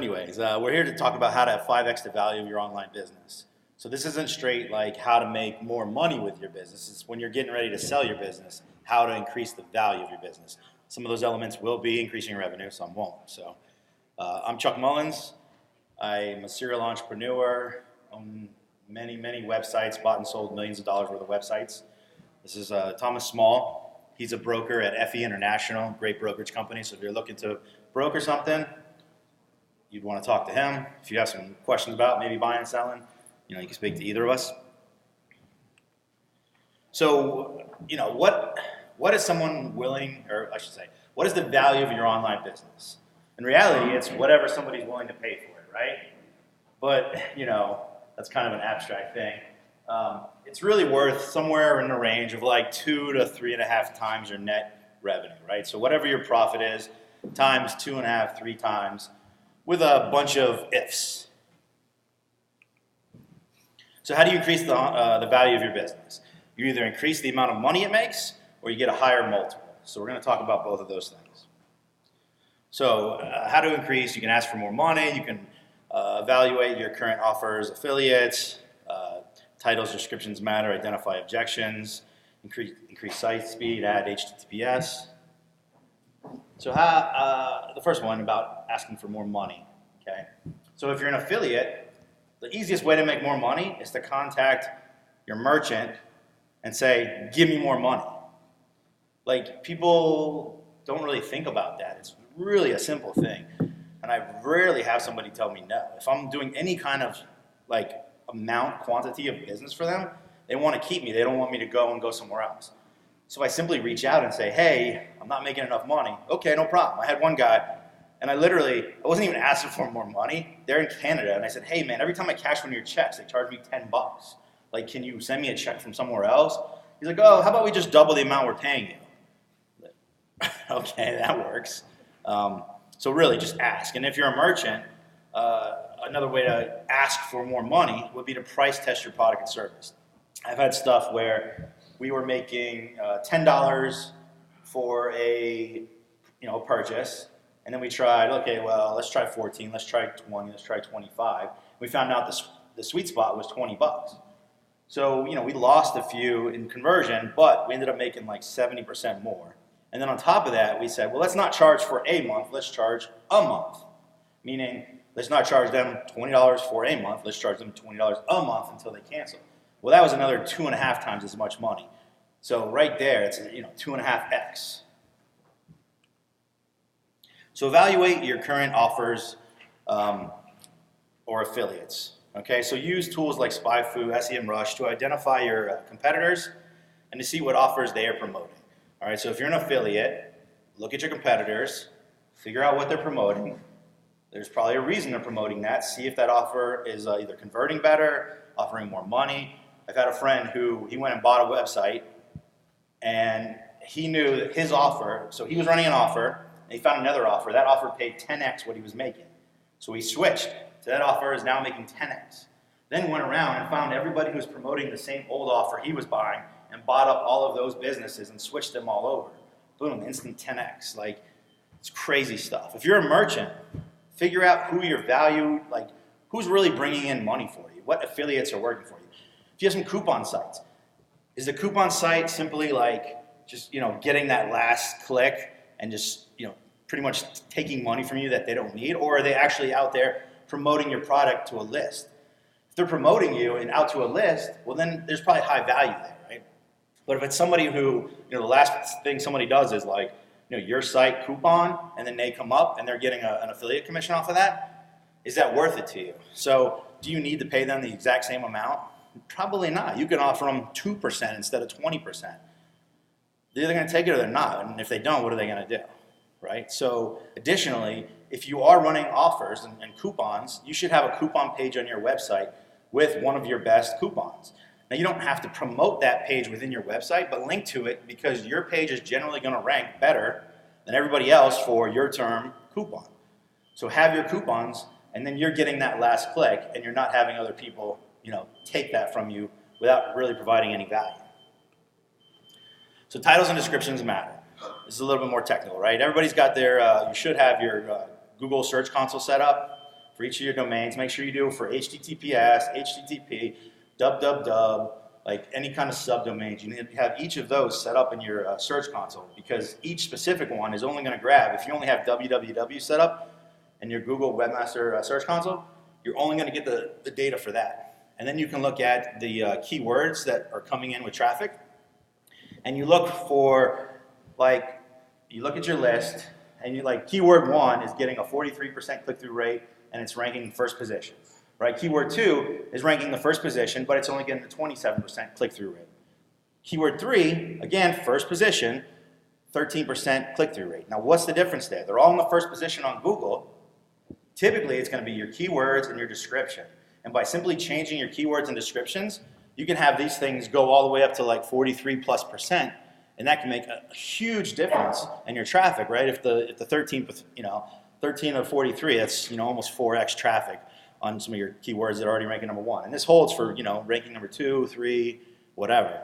anyways, we're here to talk about how to 5x the value of your online business. So this isn't straight like how to make more money with your business. It's when you're getting ready to sell your business, how to increase the value of your business. Some of those elements will be increasing your revenue, some won't. So I'm Chuck Mullins. I'm a serial entrepreneur, own many websites, bought and sold millions of dollars worth of websites. This is Thomas Smale. He's a broker at FE International, great brokerage company. So if you're looking to broker something, you'd want to talk to him. If you have some questions about maybe buying and selling, you can speak to either of us. So, what is someone willing, or I should say, what is the value of your online business? In reality, it's whatever somebody's willing to pay for it, right? But, that's kind of an abstract thing. It's really worth somewhere in the range of like 2 to 3.5 times your net revenue, right? So whatever your profit is, times 2.5, 3 times, with a bunch of ifs. So how do you increase the value of your business? You either increase the amount of money it makes, or you get a higher multiple. So we're going to talk about both of those things. So how to increase? You can ask for more money. You can evaluate your current offers, affiliates, titles, descriptions matter, identify objections, increase site speed, add HTTPS. So the first one about asking for more money, okay? So if you're an affiliate, the easiest way to make more money is to contact your merchant and say, give me more money. Like, people don't really think about that. It's really a simple thing. And I rarely have somebody tell me no. If I'm doing any kind of quantity of business for them, they want to keep me. They don't want me to go somewhere else. So I simply reach out and say, hey, I'm not making enough money. Okay, no problem. I had one guy, and I wasn't even asking for more money. They're in Canada, and I said, hey man, every time I cash one of your checks, they charge me $10. Like, can you send me a check from somewhere else? He's like, oh, how about we just double the amount we're paying you? Okay, that works. So really, just ask. And if you're a merchant, another way to ask for more money would be to price test your product and service. I've had stuff where we were making $10 for a purchase, and then we tried, okay, well, let's try 14, let's try 20, let's try 25. We found out the sweet spot was $20. So, we lost a few in conversion, but we ended up making like 70% more. And then on top of that, we said, well, let's not charge for a month, let's charge a month. Meaning, let's not charge them $20 for a month, let's charge them $20 a month until they cancel. Well, that was another 2.5 times as much money. So right there, it's 2.5x. So evaluate your current offers or affiliates. Okay, so use tools like SpyFu, SEMrush to identify your competitors and to see what offers they are promoting. All right, so if you're an affiliate, look at your competitors, figure out what they're promoting. There's probably a reason they're promoting that. See if that offer is either converting better, offering more money. I've had a friend who he went and bought a website, and he knew that his offer, so he was running an offer, and he found another offer. That offer paid 10x what he was making. So he switched. So that offer is now making 10x. Then went around and found everybody who was promoting the same old offer he was buying and bought up all of those businesses and switched them all over. Boom, instant 10x. Like, it's crazy stuff. If you're a merchant, figure out who your value, who's really bringing in money for you, what affiliates are working for you. If you have some coupon sites, is the coupon site simply just getting that last click and just pretty much taking money from you that they don't need, or are they actually out there promoting your product to a list? If they're promoting you and out to a list, well then there's probably high value there, right? But if it's somebody who the last thing somebody does is your site coupon, and then they come up and they're getting an affiliate commission off of that, is that worth it to you? So do you need to pay them the exact same amount? Probably not. You can offer them 2% instead of 20%. They're either going to take it or they're not, and if they don't, what are they going to do, right? So additionally, if you are running offers and coupons, you should have a coupon page on your website with one of your best coupons. Now, you don't have to promote that page within your website, but link to it because your page is generally going to rank better than everybody else for your term coupon. So have your coupons, and then you're getting that last click, and you're not having other people, take that from you without really providing any value. So titles and descriptions matter. This is a little bit more technical, right? Everybody's got their, you should have your Google Search Console set up. for each of your domains. Make sure you do it for HTTPS, HTTP, www, like any kind of subdomains. You need to have each of those set up in your search console, because each specific one is only going to grab, if you only have www set up in your Google Webmaster Search Console, you're only going to get the data for that. And then you can look at the keywords that are coming in with traffic, and you look for, like, you look at your list, and you like keyword 1 is getting a 43% click-through rate, and it's ranking in first position. Right? Keyword 2 is ranking the first position, but it's only getting a 27% click-through rate. Keyword 3, again, first position, 13% click-through rate. Now, what's the difference there? They're all in the first position on Google. Typically, it's going to be your keywords and your description. And by simply changing your keywords and descriptions, you can have these things go all the way up to like 43+%, and that can make a huge difference in your traffic, right? If the 13 of 43, that's almost 4x traffic on some of your keywords that are already ranking number 1. And this holds for, ranking number 2, 3, whatever.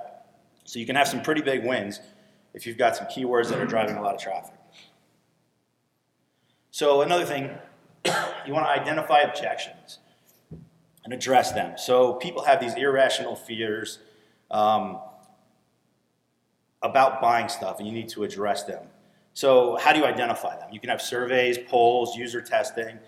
So you can have some pretty big wins if you've got some keywords that are driving a lot of traffic. So another thing, you want to identify objections and address them. So people have these irrational fears about buying stuff, and you need to address them. So how do you identify them? You can have surveys, polls, user testing.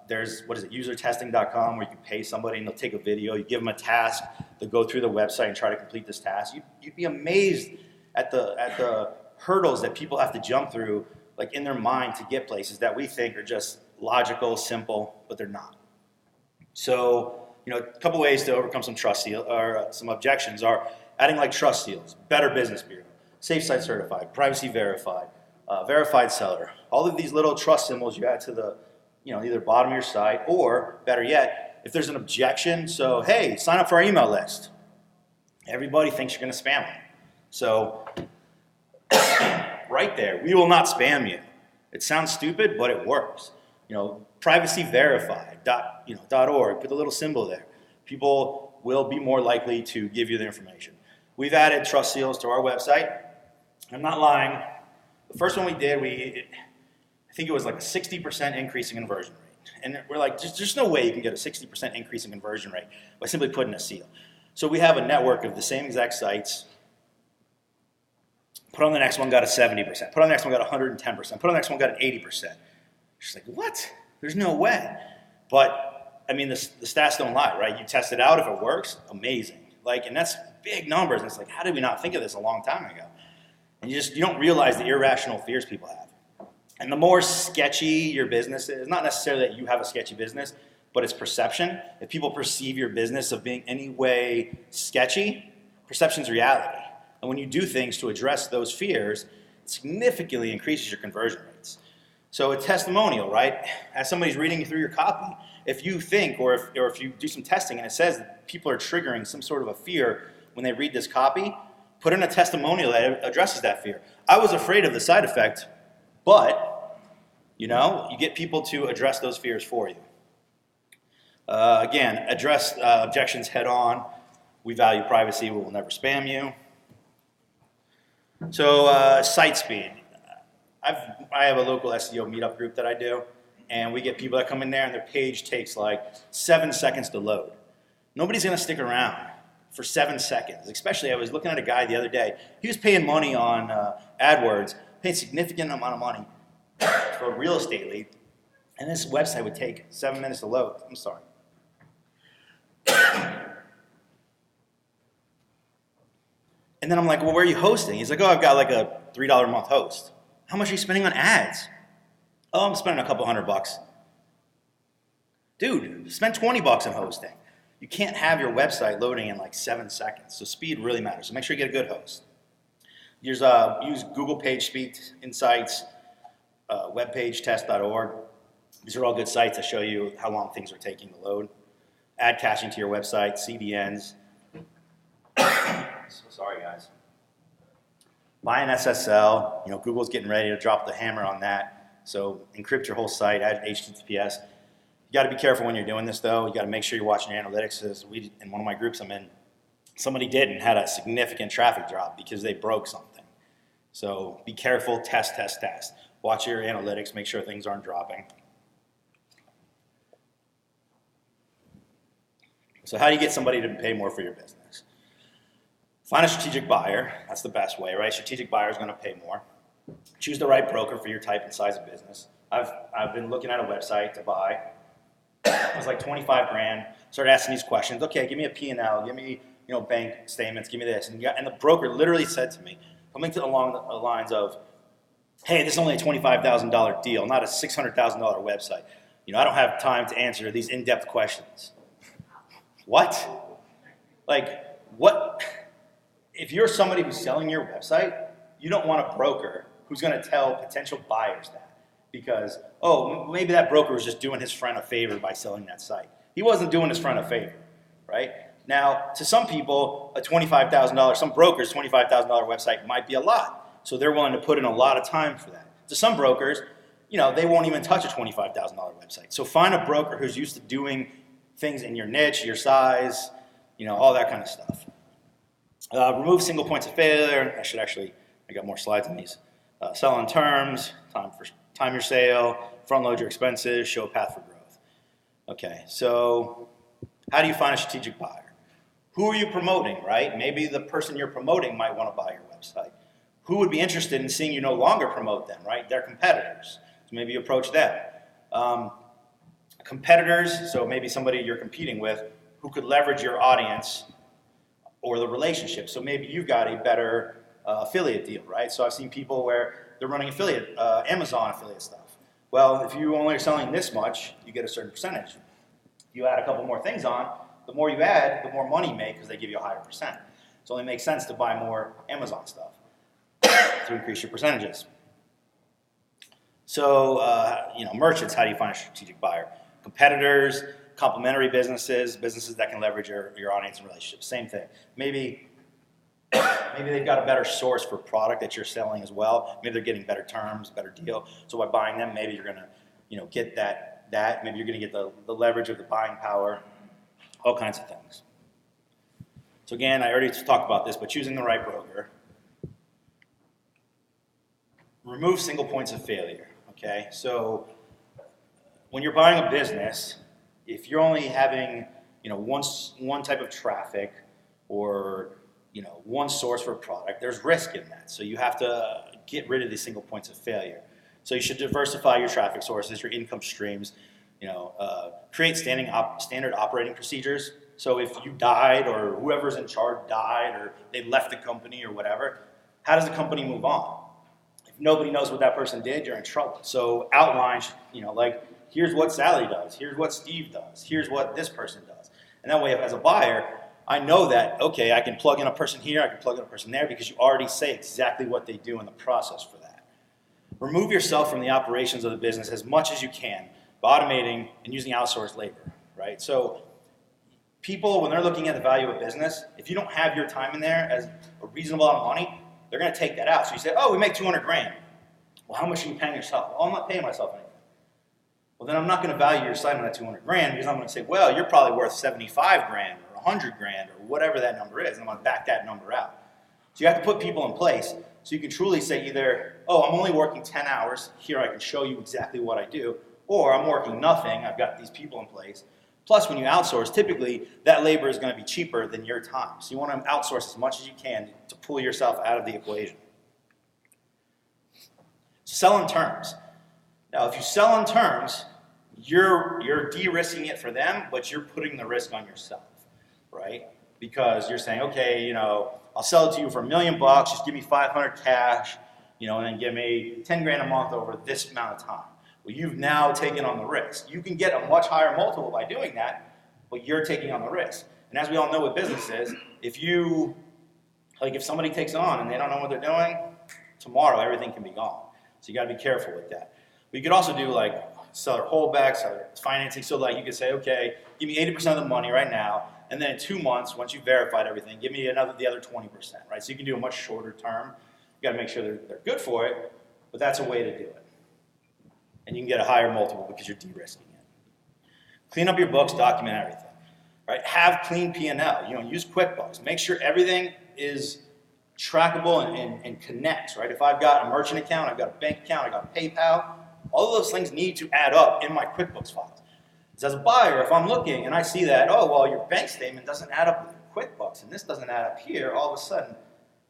There's, usertesting.com, where you can pay somebody and they'll take a video. You give them a task, they'll go through the website and try to complete this task. You'd be amazed at the hurdles that people have to jump through, like in their mind, to get places that we think are just logical, simple, but they're not. So, a couple ways to overcome some trust seal or some objections are adding like trust seals, Better Business Bureau, Safe Site Certified, Privacy Verified, Verified Seller. All of these little trust symbols you add to the either bottom of your site, or better yet, if there's an objection, so hey, sign up for our email list. Everybody thinks you're going to spam them. So right there, we will not spam you. It sounds stupid, but it works. Privacyverified.org, put the little symbol there. People will be more likely to give you the information. We've added trust seals to our website. I'm not lying. The first one we did, I think it was like a 60% increase in conversion rate. And we're like, there's no way you can get a 60% increase in conversion rate by simply putting a seal. So we have a network of the same exact sites. Put on the next one, got a 70%. Put on the next one, got 110%. Put on the next one, got an 80%. She's like, what? There's no way. But, the stats don't lie, right? You test it out. If it works, amazing. And that's big numbers. And it's like, how did we not think of this a long time ago? And you don't realize the irrational fears people have. And the more sketchy your business is, not necessarily that you have a sketchy business, but it's perception. If people perceive your business of being any way sketchy, perception's reality. And when you do things to address those fears, it significantly increases your conversion rates. So a testimonial, right? As somebody's reading through your copy, if you think, or if you do some testing and it says that people are triggering some sort of a fear when they read this copy, put in a testimonial that addresses that fear. I was afraid of the side effect, but you get people to address those fears for you. Again, address objections head on. We value privacy. We will never spam you. So site speed. I have a local SEO meetup group that I do, and we get people that come in there and their page takes like 7 seconds to load. Nobody's going to stick around for 7 seconds. Especially, I was looking at a guy the other day. He was paying money on AdWords, paying a significant amount of money for a real estate lead, and this website would take 7 minutes to load. I'm sorry. And then I'm like, well, where are you hosting? He's like, oh, I've got like a $3 a month host. How much are you spending on ads? Oh, I'm spending a couple $100. Dude, spend $20 on hosting. You can't have your website loading in like 7 seconds, so speed really matters. So make sure you get a good host. Use Google PageSpeed Insights, webpagetest.org. These are all good sites that show you how long things are taking to load. Add caching to your website, CDNs. So sorry, guys. Buy an SSL. Google's getting ready to drop the hammer on that. So encrypt your whole site, add HTTPS. You got to be careful when you're doing this, though. You got to make sure you're watching your analytics. As in one of my groups I'm in, somebody did and had a significant traffic drop because they broke something. So be careful, test. Watch your analytics, make sure things aren't dropping. So how do you get somebody to pay more for your business? Find a strategic buyer. That's the best way, right? Strategic buyer is going to pay more. Choose the right broker for your type and size of business. I've been looking at a website to buy. It was like 25 grand. Started asking these questions. Okay, give me a P&L. Give me bank statements. Give me this. And the broker literally said to me, something along the lines of, hey, this is only a $25,000 deal, not a $600,000 website. I don't have time to answer these in-depth questions. What? Like, what? If you're somebody who's selling your website, you don't want a broker who's going to tell potential buyers that. Because, maybe that broker was just doing his friend a favor by selling that site. He wasn't doing his friend a favor, right? Now, to some people, some brokers, $25,000 website might be a lot. So they're willing to put in a lot of time for that. To some brokers, they won't even touch a $25,000 website. So find a broker who's used to doing things in your niche, your size, all that kind of stuff. Remove single points of failure. I got more slides on these. Sell on terms, time your sale, front load your expenses, show a path for growth. Okay, so how do you find a strategic buyer? Who are you promoting, right? Maybe the person you're promoting might want to buy your website. Who would be interested in seeing you no longer promote them, right? They're competitors. So maybe you approach them. Competitors, so maybe somebody you're competing with who could leverage your audience or the relationship. So maybe you've got a better affiliate deal, right? So I've seen people where they're running Amazon affiliate stuff. Well, if you only are selling this much, you get a certain percentage. You add a couple more things on, the more you add, the more money you make because they give you a higher percent. So it only makes sense to buy more Amazon stuff to increase your percentages. So, merchants, how do you find a strategic buyer? Competitors, complementary businesses that can leverage your audience and relationships. Same thing. Maybe they've got a better source for product that you're selling as well. Maybe they're getting better terms, better deal. So by buying them, maybe you're going to, get that. Maybe you're going to get the leverage of the buying power, all kinds of things. So again, I already talked about this, but choosing the right broker. Remove single points of failure, okay? So when you're buying a business, if you're only having, one type of traffic or, one source for a product, there's risk in that. So you have to get rid of these single points of failure. So you should diversify your traffic sources, your income streams, create standard operating procedures. So if you died or whoever's in charge died or they left the company or whatever, how does the company move on? If nobody knows what that person did, you're in trouble. So outline, here's what Sally does, here's what Steve does, here's what this person does. And that way, as a buyer, I know that, okay, I can plug in a person here, I can plug in a person there because you already say exactly what they do in the process for that. Remove yourself from the operations of the business as much as you can by automating and using outsourced labor, right? So people, when they're looking at the value of a business, if you don't have your time in there as a reasonable amount of money, they're going to take that out. So you say, we make 200 grand. Well, how much are you paying yourself? Well, I'm not paying myself anything. Well, then I'm not going to value your site on that 200 grand because I'm going to say, well, you're probably worth 75 grand or 100 grand or whatever that number is. And I'm going to back that number out. So you have to put people in place so you can truly say either, I'm only working 10 hours. Here I can show you exactly what I do. Or I'm working nothing. I've got these people in place. Plus, when you outsource, typically that labor is going to be cheaper than your time. So you want to outsource as much as you can to pull yourself out of the equation. Sell on terms. Now, if you sell on terms, you're de-risking it for them, but you're putting the risk on yourself, right? Because you're saying, okay, I'll sell it to you for $1 million, just give me 500 cash, and then give me 10 grand a month over this amount of time. Well, you've now taken on the risk. You can get a much higher multiple by doing that, but you're taking on the risk. And as we all know with businesses, if somebody takes on and they don't know what they're doing, tomorrow everything can be gone. So you got to be careful with that. But you could also do seller holdback, seller financing. So you could say, okay, give me 80% of the money right now, and then in 2 months, once you've verified everything, give me the other 20%, right? So you can do a much shorter term. You got to make sure they're good for it, but that's a way to do it. And you can get a higher multiple because you're de-risking it. Clean up your books, document everything, right? Have clean P&L. Use QuickBooks. Make sure everything is trackable and connects, right? If I've got a merchant account, I've got a bank account, I've got PayPal, all of those things need to add up in my QuickBooks files. Because as a buyer, if I'm looking and I see that, oh, well, your bank statement doesn't add up with QuickBooks, and this doesn't add up here, all of a sudden,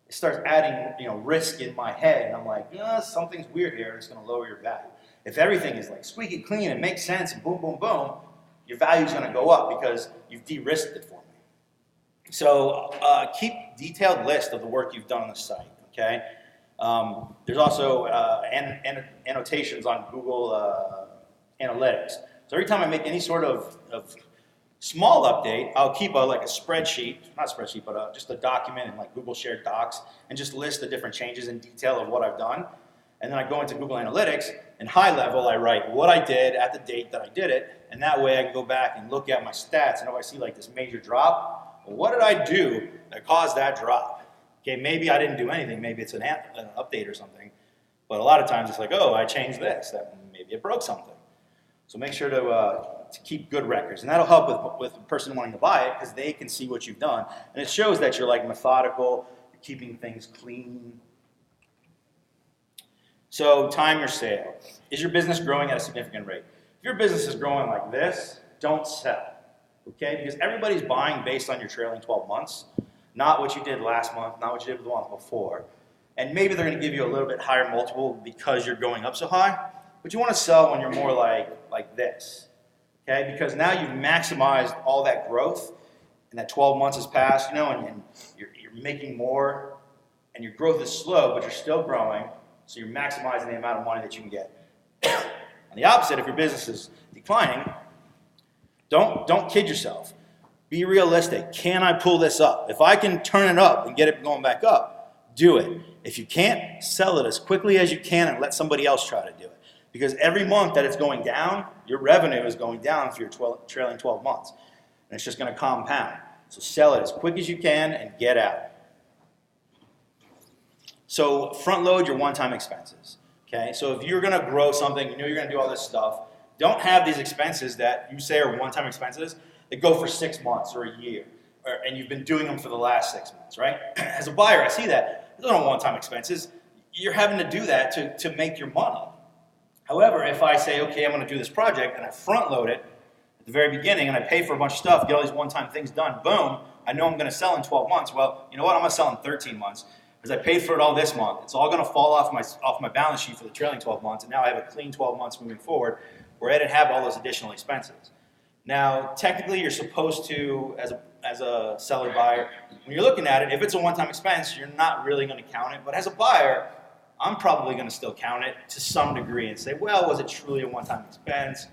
it starts adding, risk in my head, and I'm like, something's weird here, and it's going to lower your value. If everything is like squeaky clean and makes sense, and boom, boom, boom, your value is going to go up because you've de-risked it for me. So keep detailed list of the work you've done on the site, okay? There's also annotations on Google Analytics. So every time I make any sort of small update, I'll keep like a spreadsheet, not spreadsheet, but just a document in like Google Shared Docs, and just list the different changes in detail of what I've done. And then I go into Google Analytics, and high level, I write what I did at the date that I did it, and that way I can go back and look at my stats, and if I see like this major drop, well, what did I do that caused that drop? Okay, maybe I didn't do anything, maybe it's an update or something, but a lot of times it's like, oh, I changed this, that maybe it broke something. So make sure to keep good records, and that'll help with the person wanting to buy it, because they can see what you've done, and it shows that you're like methodical, you're keeping things clean. So time your sale. Is your business growing at a significant rate? If your business is growing like this, don't sell, okay? Because everybody's buying based on your trailing 12 months, not what you did last month, not what you did the month before. And maybe they're going to give you a little bit higher multiple because you're going up so high, but you want to sell when you're more like this, okay? Because now you've maximized all that growth, and that 12 months has passed, and you're making more, and your growth is slow, but you're still growing. So you're maximizing the amount of money that you can get. On the opposite, if your business is declining, don't kid yourself. Be realistic. Can I pull this up? If I can turn it up and get it going back up, do it. If you can't, sell it as quickly as you can and let somebody else try to do it. Because every month that it's going down, your revenue is going down for your trailing 12 months. And it's just going to compound. So sell it as quick as you can and get out. So front load your one-time expenses, okay? So if you're gonna grow something, you know you're gonna do all this stuff, don't have these expenses that you say are one-time expenses that go for 6 months or a year, and you've been doing them for the last 6 months, right? As a buyer, I see that. Those aren't one-time expenses. You're having to do that to make your money. However, if I say, okay, I'm gonna do this project, and I front load it at the very beginning, and I pay for a bunch of stuff, get all these one-time things done, boom, I know I'm gonna sell in 12 months. Well, you know what, I'm gonna sell in 13 months. Because I paid for it all this month. It's all going to fall off my balance sheet for the trailing 12 months, and now I have a clean 12 months moving forward where I didn't have all those additional expenses. Now, technically, you're supposed to, as a seller buyer, when you're looking at it, if it's a one-time expense, you're not really going to count it. But as a buyer, I'm probably going to still count it to some degree and say, well, was it truly a one-time expense?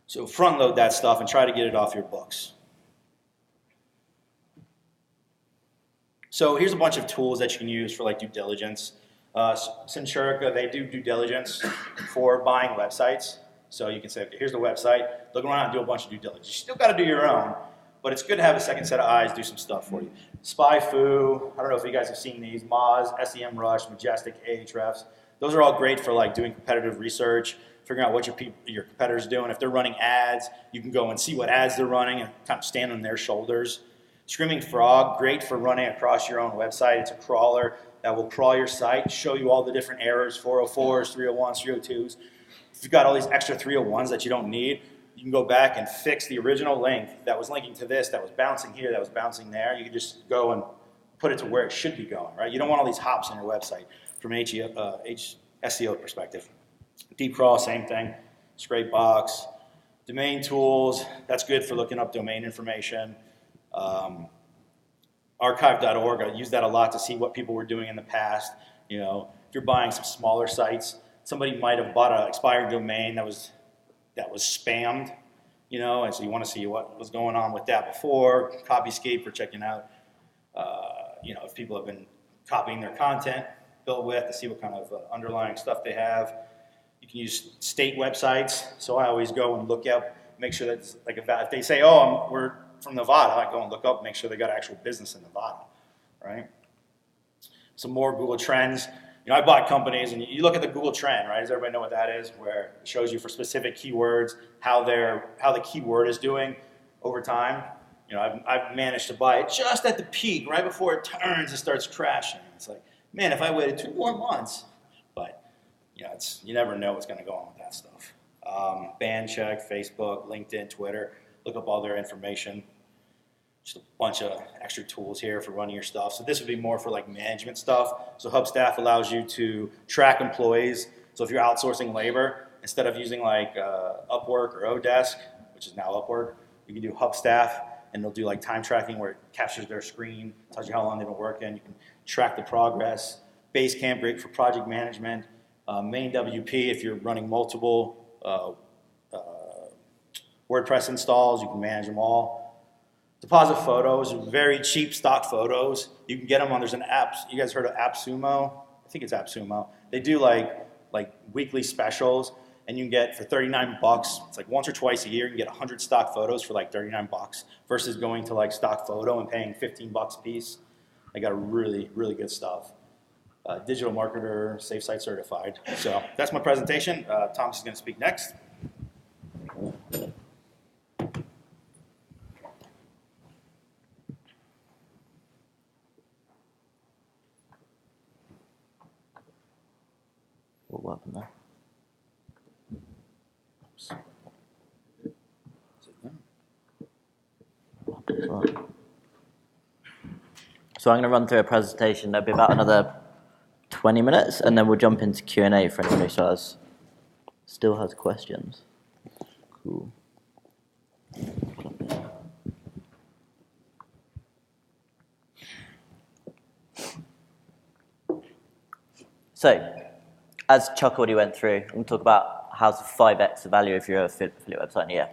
So front load that stuff and try to get it off your books. So here's a bunch of tools that you can use for like due diligence. Centurica, they do due diligence for buying websites. So you can say, okay, here's the website, look around and do a bunch of due diligence. You still got to do your own, but it's good to have a second set of eyes do some stuff for you. SpyFu, I don't know if you guys have seen these, Moz, SEMrush, Majestic, Ahrefs. Those are all great for like doing competitive research, figuring out what your competitors are doing. If they're running ads, you can go and see what ads they're running and kind of stand on their shoulders. Screaming Frog, great for running across your own website. It's a crawler that will crawl your site, show you all the different errors, 404s, 301s, 302s. If you've got all these extra 301s that you don't need, you can go back and fix the original link that was linking to this, that was bouncing here, that was bouncing there. You can just go and put it to where it should be going, right? You don't want all these hops on your website from an SEO perspective. Deep crawl, same thing. Scrape box. Domain tools, that's good for looking up domain information. Archive.org, I use that a lot to see what people were doing in the past. If you're buying some smaller sites, somebody might have bought an expired domain that was spammed, and so you want to see what was going on with that before. Copyscape for checking out, if people have been copying their content, built with to see what kind of underlying stuff they have. You can use state websites, so I always go and look up, make sure that like if they say, oh, we're from Nevada, I go and look up, make sure they got actual business in Nevada, right? Some more Google Trends. I bought companies, and you look at the Google Trend, right? Does everybody know what that is? Where it shows you for specific keywords how the keyword is doing over time. I've managed to buy it just at the peak, right before it turns and starts crashing. It's like, man, if I waited 2 more months, but you never know what's going to go on with that stuff. Band check, Facebook, LinkedIn, Twitter. Look up all their information. Just a bunch of extra tools here for running your stuff. So this would be more for like management stuff. So Hubstaff allows you to track employees. So if you're outsourcing labor, instead of using like Upwork or Odesk, which is now Upwork, you can do Hubstaff, and they'll do like time tracking where it captures their screen, tells you how long they've been working. You can track the progress. Basecamp, great for project management. Main WP, if you're running multiple WordPress installs, you can manage them all. Deposit photos, very cheap stock photos. You can get them on, there's an app, you guys heard of AppSumo? I think it's AppSumo. They do like weekly specials, and you can get for 39 bucks, it's like once or twice a year, you can get 100 stock photos for like 39 bucks versus going to like stock photo and paying 15 bucks a piece. They got really, really good stuff. Digital marketer, Safe Site certified. So that's my presentation. Thomas is going to speak next. What happened there? So I'm going to run through a presentation. That'll be about another 20 minutes, and then we'll jump into Q&A for anybody who still has questions. Cool. So, as Chuck already went through, I'm going to talk about how to 5x the value of your affiliate website in a year.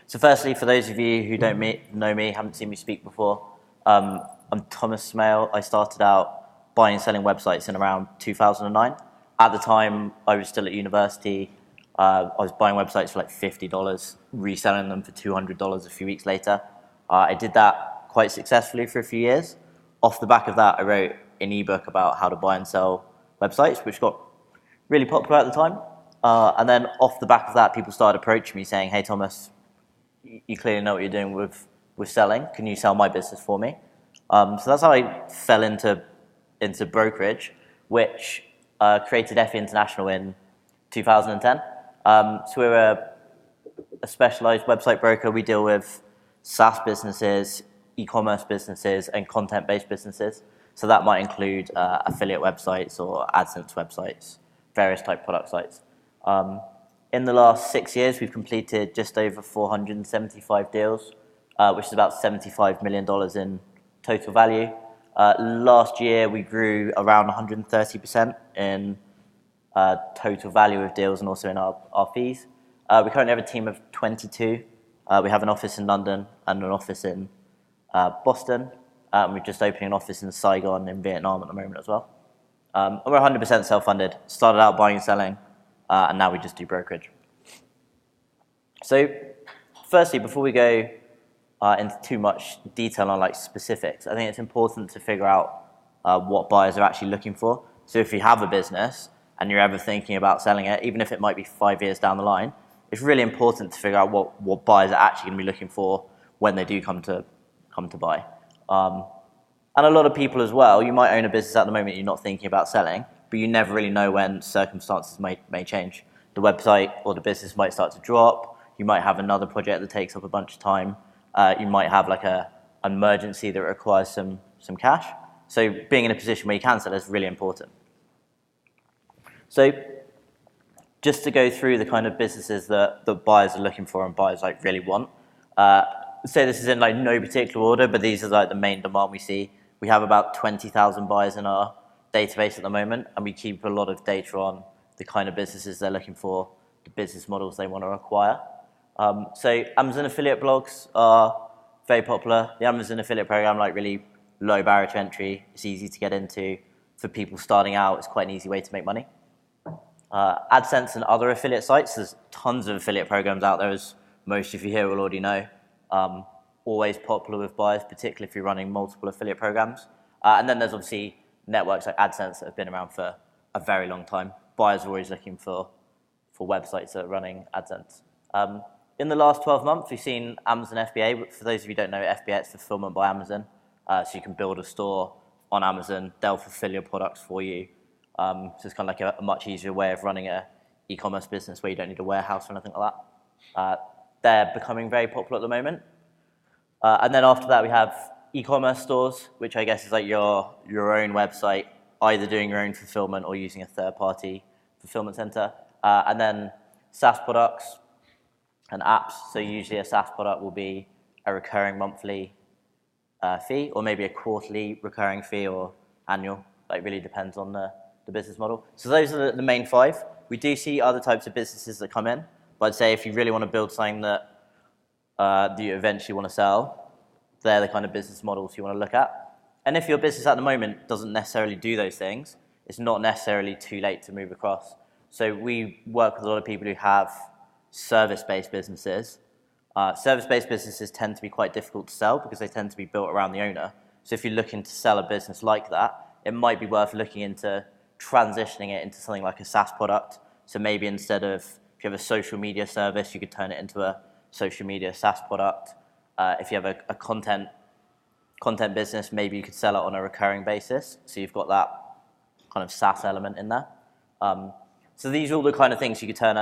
So firstly, for those of you who don't know me, haven't seen me speak before, I'm Thomas Smale. I started out buying and selling websites in around 2009. At the time, I was still at university. I was buying websites for like $50, reselling them for $200 a few weeks later. I did that quite successfully for a few years. Off the back of that, I wrote an ebook about how to buy and sell websites, which got really popular at the time. And then off the back of that, people started approaching me saying, hey, Thomas, you clearly know what you're doing with selling. Can you sell my business for me? So that's how I fell into brokerage, which created FE International in 2010. So we're a specialized website broker. We deal with SaaS businesses, e-commerce businesses, and content-based businesses. So that might include affiliate websites or AdSense websites, various type product sites. In the last 6 years, we've completed just over 475 deals, which is about $75 million in total value. Last year, we grew around 130% in total value of deals and also in our fees. We currently have a team of 22. We have an office in London and an office in Boston. We're just opening an office in Saigon in Vietnam at the moment as well. And we're 100% self-funded. Started out buying and selling, and now we just do brokerage. So firstly, before we go into too much detail on like specifics, I think it's important to figure out what buyers are actually looking for. So if you have a business and you're ever thinking about selling it, even if it might be 5 years down the line, it's really important to figure out what buyers are actually going to be looking for when they do come to buy. And a lot of people as well, you might own a business at the moment you're not thinking about selling, but you never really know when circumstances may change. The website or the business might start to drop. You might have another project that takes up a bunch of time. You might have like an emergency that requires some cash. So being in a position where you can sell is really important. So just to go through the kind of businesses that buyers are looking for and buyers like really want. Say this is in like no particular order, but these are like the main demand we see. We have about 20,000 buyers in our database at the moment, and we keep a lot of data on the kind of businesses they're looking for, the business models they want to acquire. So Amazon affiliate blogs are very popular. The Amazon affiliate program, like really low barrier to entry. It's easy to get into. For people starting out, it's quite an easy way to make money. AdSense and other affiliate sites, there's tons of affiliate programs out there, as most of you here will already know. Always popular with buyers, particularly if you're running multiple affiliate programs. And then there's obviously networks like AdSense that have been around for a very long time. Buyers are always looking for websites that are running AdSense. In the last 12 months, we've seen Amazon FBA. For those of you who don't know, FBA is fulfillment by Amazon. So you can build a store on Amazon, they'll fulfill your products for you. So it's kind of like a much easier way of running an e-commerce business where you don't need a warehouse or anything like that. They're becoming very popular at the moment. And then after that, we have e-commerce stores, which I guess is like your own website, either doing your own fulfillment or using a third-party fulfillment center. And then SaaS products and apps. So usually a SaaS product will be a recurring monthly fee, or maybe a quarterly recurring fee or annual. Like, really depends on the business model. So those are the main 5. We do see other types of businesses that come in, but I'd say if you really want to build something that you eventually want to sell, they're the kind of business models you want to look at. And if your business at the moment doesn't necessarily do those things, it's not necessarily too late to move across. So we work with a lot of people who have service-based businesses. Service-based businesses tend to be quite difficult to sell because they tend to be built around the owner. So if you're looking to sell a business like that, it might be worth looking into transitioning it into something like a SaaS product. So maybe instead of, if you have a social media service, you could turn it into a social media SaaS product. If you have a content business, maybe you could sell it on a recurring basis. So you've got that kind of SaaS element in there. So these are all the kind of things you could turn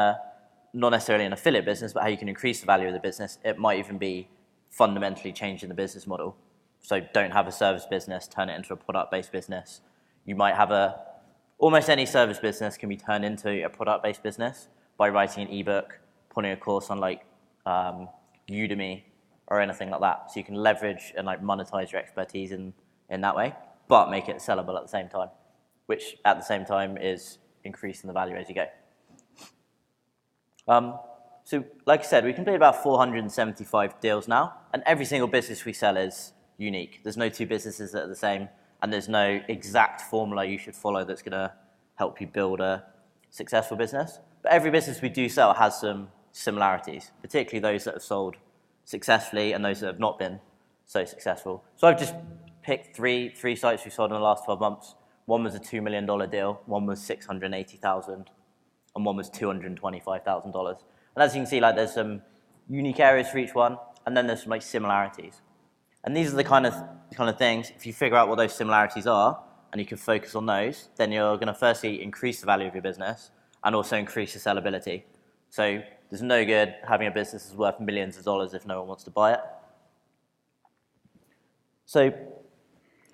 not necessarily an affiliate business, but how you can increase the value of the business. It might even be fundamentally changing the business model. So don't have a service business, turn it into a product-based business. You might have almost any service business can be turned into a product-based business by writing an ebook, putting a course on like Udemy or anything like that. So you can leverage and like monetize your expertise in that way, but make it sellable at the same time, which at the same time is increasing the value as you go. So like I said, we complete about 475 deals now, and every single business we sell is unique. There's no 2 businesses that are the same, and there's no exact formula you should follow that's going to help you build a successful business. But every business we do sell has some similarities, particularly those that have sold successfully and those that have not been so successful. So I've just picked three sites we've sold in the last 12 months. One was a $2 million deal, one was $680,000, and one was $225,000. And as you can see, like, there's some unique areas for each one, and then there's some like similarities. And these are the kind of things, if you figure out what those similarities are, and you can focus on those, then you're going to firstly increase the value of your business, and also increase your sellability. So there's no good having a business that's worth millions of dollars if no one wants to buy it. So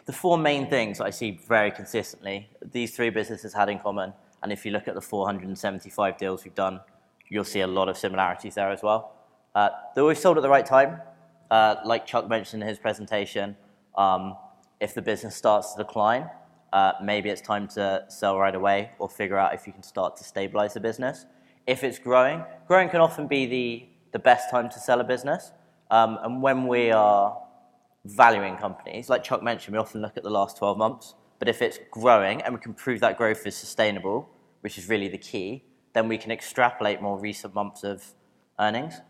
the 4 main things I see very consistently, these 3 businesses had in common, and if you look at the 475 deals we've done, you'll see a lot of similarities there as well. They're always sold at the right time. Like Chuck mentioned in his presentation, if the business starts to decline, maybe it's time to sell right away or figure out if you can start to stabilize the business. If it's growing can often be the best time to sell a business. And when we are valuing companies, like Chuck mentioned, we often look at the last 12 months. But if it's growing and we can prove that growth is sustainable, which is really the key, then we can extrapolate more recent months of earnings.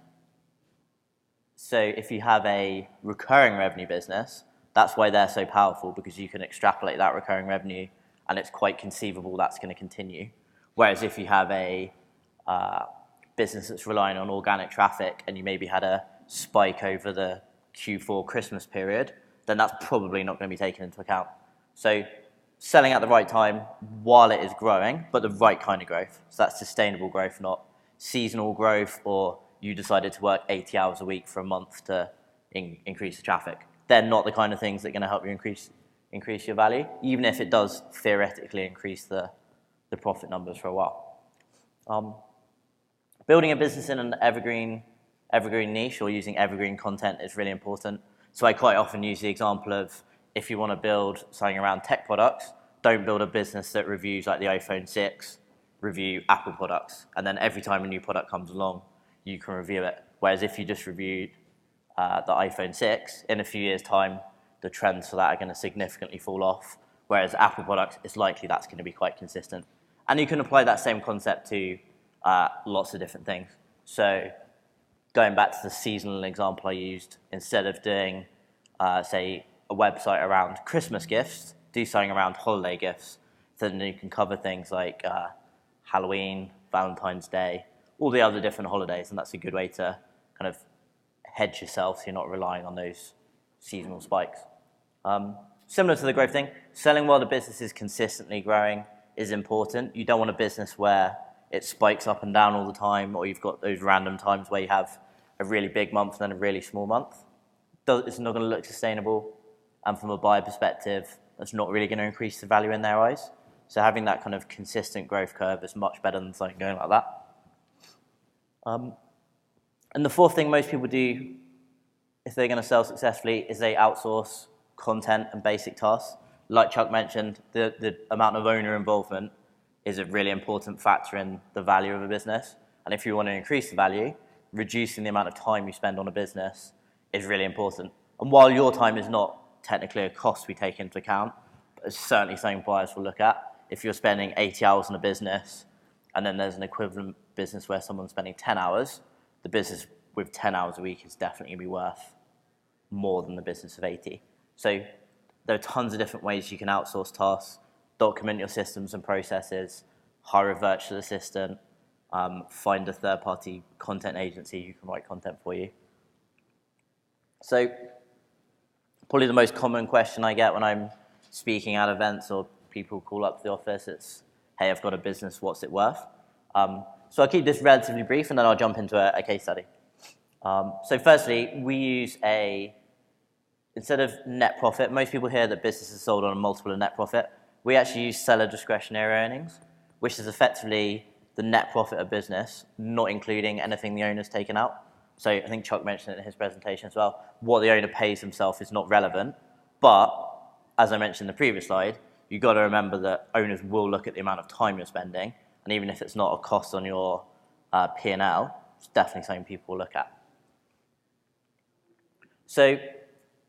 So if you have a recurring revenue business, that's why they're so powerful, because you can extrapolate that recurring revenue and it's quite conceivable that's going to continue. Whereas if you have a business that's relying on organic traffic and you maybe had a spike over the Q4 Christmas period, then that's probably not going to be taken into account. So selling at the right time while it is growing, but the right kind of growth. So that's sustainable growth, not seasonal growth, or you decided to work 80 hours a week for a month to increase the traffic. They're not the kind of things that are going to help you increase your value, even if it does theoretically increase the profit numbers for a while. Building a business in an evergreen niche or using evergreen content is really important. So I quite often use the example of, if you want to build something around tech products, don't build a business that reviews like the iPhone 6, review Apple products, and then every time a new product comes along, you can review it. Whereas if you just reviewed the iPhone 6, in a few years' time, the trends for that are going to significantly fall off. Whereas Apple products, it's likely that's going to be quite consistent. And you can apply that same concept to lots of different things. So going back to the seasonal example I used, instead of doing, say, a website around Christmas gifts, do something around holiday gifts. So then you can cover things like Halloween, Valentine's Day, all the other different holidays, and that's a good way to kind of hedge yourself so you're not relying on those seasonal spikes. Similar to the growth thing, selling while the business is consistently growing is important. You don't want a business where it spikes up and down all the time, or you've got those random times where you have a really big month and then a really small month. It's not going to look sustainable, and from a buyer perspective, that's not really going to increase the value in their eyes. So having that kind of consistent growth curve is much better than something going like that. And the fourth thing most people do if they're going to sell successfully is they outsource content and basic tasks. Like Chuck mentioned, the amount of owner involvement is a really important factor in the value of a business. And if you want to increase the value, reducing the amount of time you spend on a business is really important. And while your time is not technically a cost we take into account, it's certainly something buyers will look at. If you're spending 80 hours on a business, and then there's an equivalent business where someone's spending 10 hours, the business with 10 hours a week is definitely going to be worth more than the business of 80. So there are tons of different ways you can outsource tasks, document your systems and processes, hire a virtual assistant, find a third-party content agency who can write content for you. So probably the most common question I get when I'm speaking at events or people call up to the office, it's, hey, I've got a business, what's it worth? So I'll keep this relatively brief and then I'll jump into a case study. So firstly, we use instead of net profit, most people hear that businesses are sold on a multiple of net profit. We actually use seller discretionary earnings, which is effectively the net profit of business, not including anything the owner's taken out. So I think Chuck mentioned it in his presentation as well. What the owner pays himself is not relevant, but as I mentioned in the previous slide, you've got to remember that owners will look at the amount of time you're spending, and even if it's not a cost on your P&L, it's definitely something people will look at. So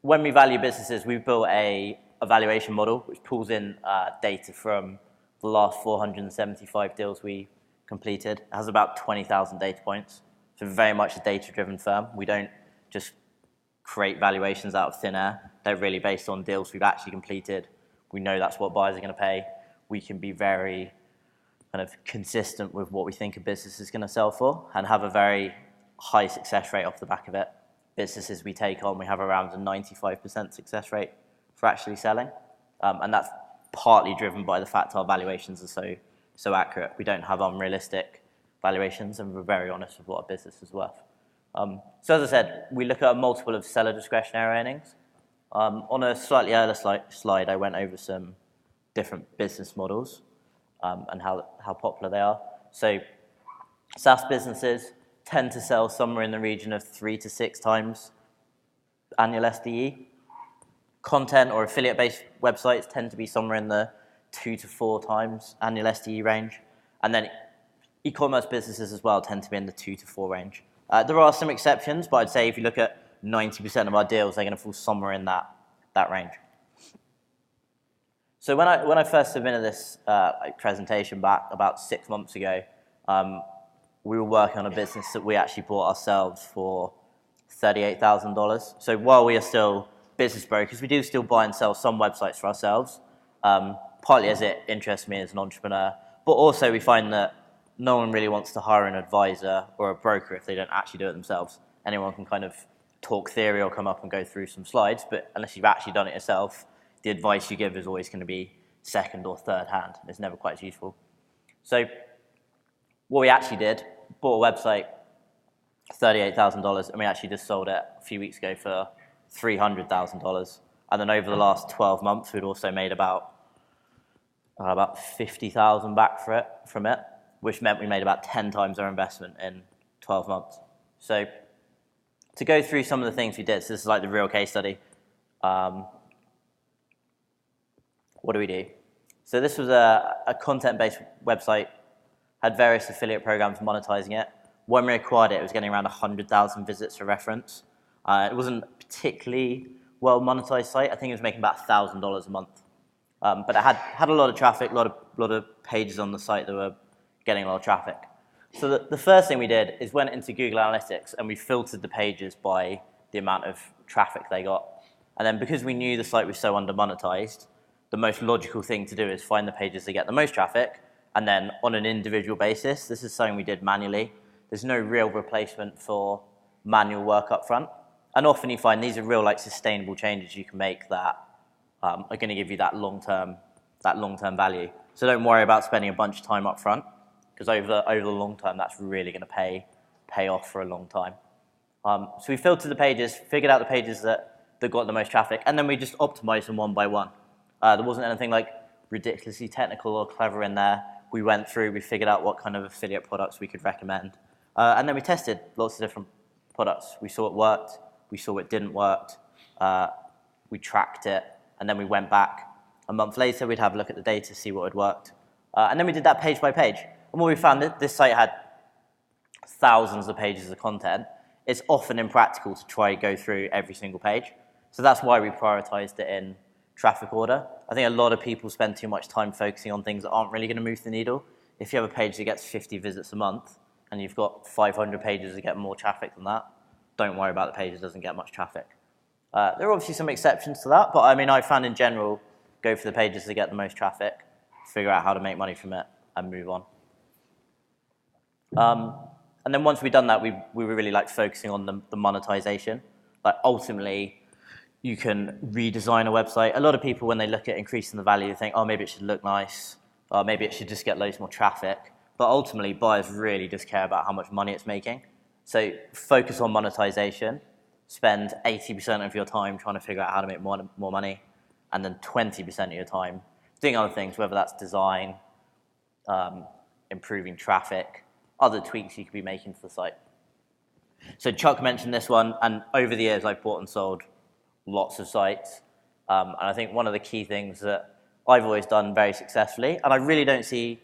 when we value businesses, we've built a valuation model which pulls in data from the last 475 deals we completed. It has about 20,000 data points. So very much a data-driven firm. We don't just create valuations out of thin air. They're really based on deals we've actually completed. We know that's what buyers are going to pay. We can be very kind of consistent with what we think a business is going to sell for and have a very high success rate off the back of it. Businesses we take on, we have around a 95% success rate for actually selling. And that's partly driven by the fact our valuations are so accurate. We don't have unrealistic valuations, and we're very honest with what our business is worth. So as I said, we look at a multiple of seller discretionary earnings. On a slightly earlier slide, I went over some different business models and how popular they are. So SaaS businesses tend to sell somewhere in the region of 3 to 6 times annual SDE. Content or affiliate-based websites tend to be somewhere in the 2 to 4 times annual SDE range. And then e-commerce businesses as well tend to be in the 2 to 4 range. There are some exceptions, but I'd say if you look at 90% of our deals, they're going to fall somewhere in that range. So when I first submitted this presentation back about 6 months ago, we were working on a business that we actually bought ourselves for $38,000. So while we are still business brokers, we do still buy and sell some websites for ourselves, partly as it interests me as an entrepreneur, but also we find that no one really wants to hire an advisor or a broker if they don't actually do it themselves. Anyone can kind of talk theory or come up and go through some slides, but unless you've actually done it yourself, the advice you give is always going to be second or third hand. It's never quite as useful. So what we actually did, bought a website, $38,000, and we actually just sold it a few weeks ago for $300,000. And then over the last 12 months, we'd also made about $50,000 back from it, which meant we made about 10 times our investment in 12 months. So to go through some of the things we did, so this is like the real case study. What do we do? So this was a content-based website, had various affiliate programs monetizing it. When we acquired it, it was getting around 100,000 visits for reference. It wasn't a particularly well monetized site. I think it was making about $1,000 a month. But it had a lot of traffic, a lot of pages on the site that were getting a lot of traffic. So the first thing we did is went into Google Analytics and we filtered the pages by the amount of traffic they got. And then because we knew the site was so under-monetized, the most logical thing to do is find the pages that get the most traffic, and then on an individual basis, this is something we did manually. There's no real replacement for manual work up front. And often you find these are real sustainable changes you can make that are going to give you that long-term value. So don't worry about spending a bunch of time up front. because over the long term, that's really going to pay off for a long time. So we filtered the pages, figured out the pages that got the most traffic, and then we just optimized them one by one. There wasn't anything like ridiculously technical or clever in there. We went through, we figured out what kind of affiliate products we could recommend. And then we tested lots of different products. We saw it worked, we saw it didn't work, we tracked it, and then we went back. A month later, we'd have a look at the data, see what had worked. And then we did that page by page. And what we found, this site had thousands of pages of content. It's often impractical to try and go through every single page. So that's why we prioritized it in traffic order. I think a lot of people spend too much time focusing on things that aren't really going to move the needle. If you have a page that gets 50 visits a month and you've got 500 pages that get more traffic than that, don't worry about the page that doesn't get much traffic. There are obviously some exceptions to that, but I mean, I found in general, go for the pages that get the most traffic, figure out how to make money from it, and move on. And then once we'd done that, we were really like focusing on the monetization. Like ultimately, you can redesign a website. A lot of people, when they look at increasing the value, think, oh, maybe it should look nice, or maybe it should just get loads more traffic. But ultimately, buyers really just care about how much money it's making. So focus on monetization, spend 80% of your time trying to figure out how to make more money, and then 20% of your time doing other things, whether that's design, improving traffic, other tweaks you could be making to the site. So Chuck mentioned this one, and over the years I've bought and sold lots of sites. And I think one of the key things that I've always done very successfully, and I really don't see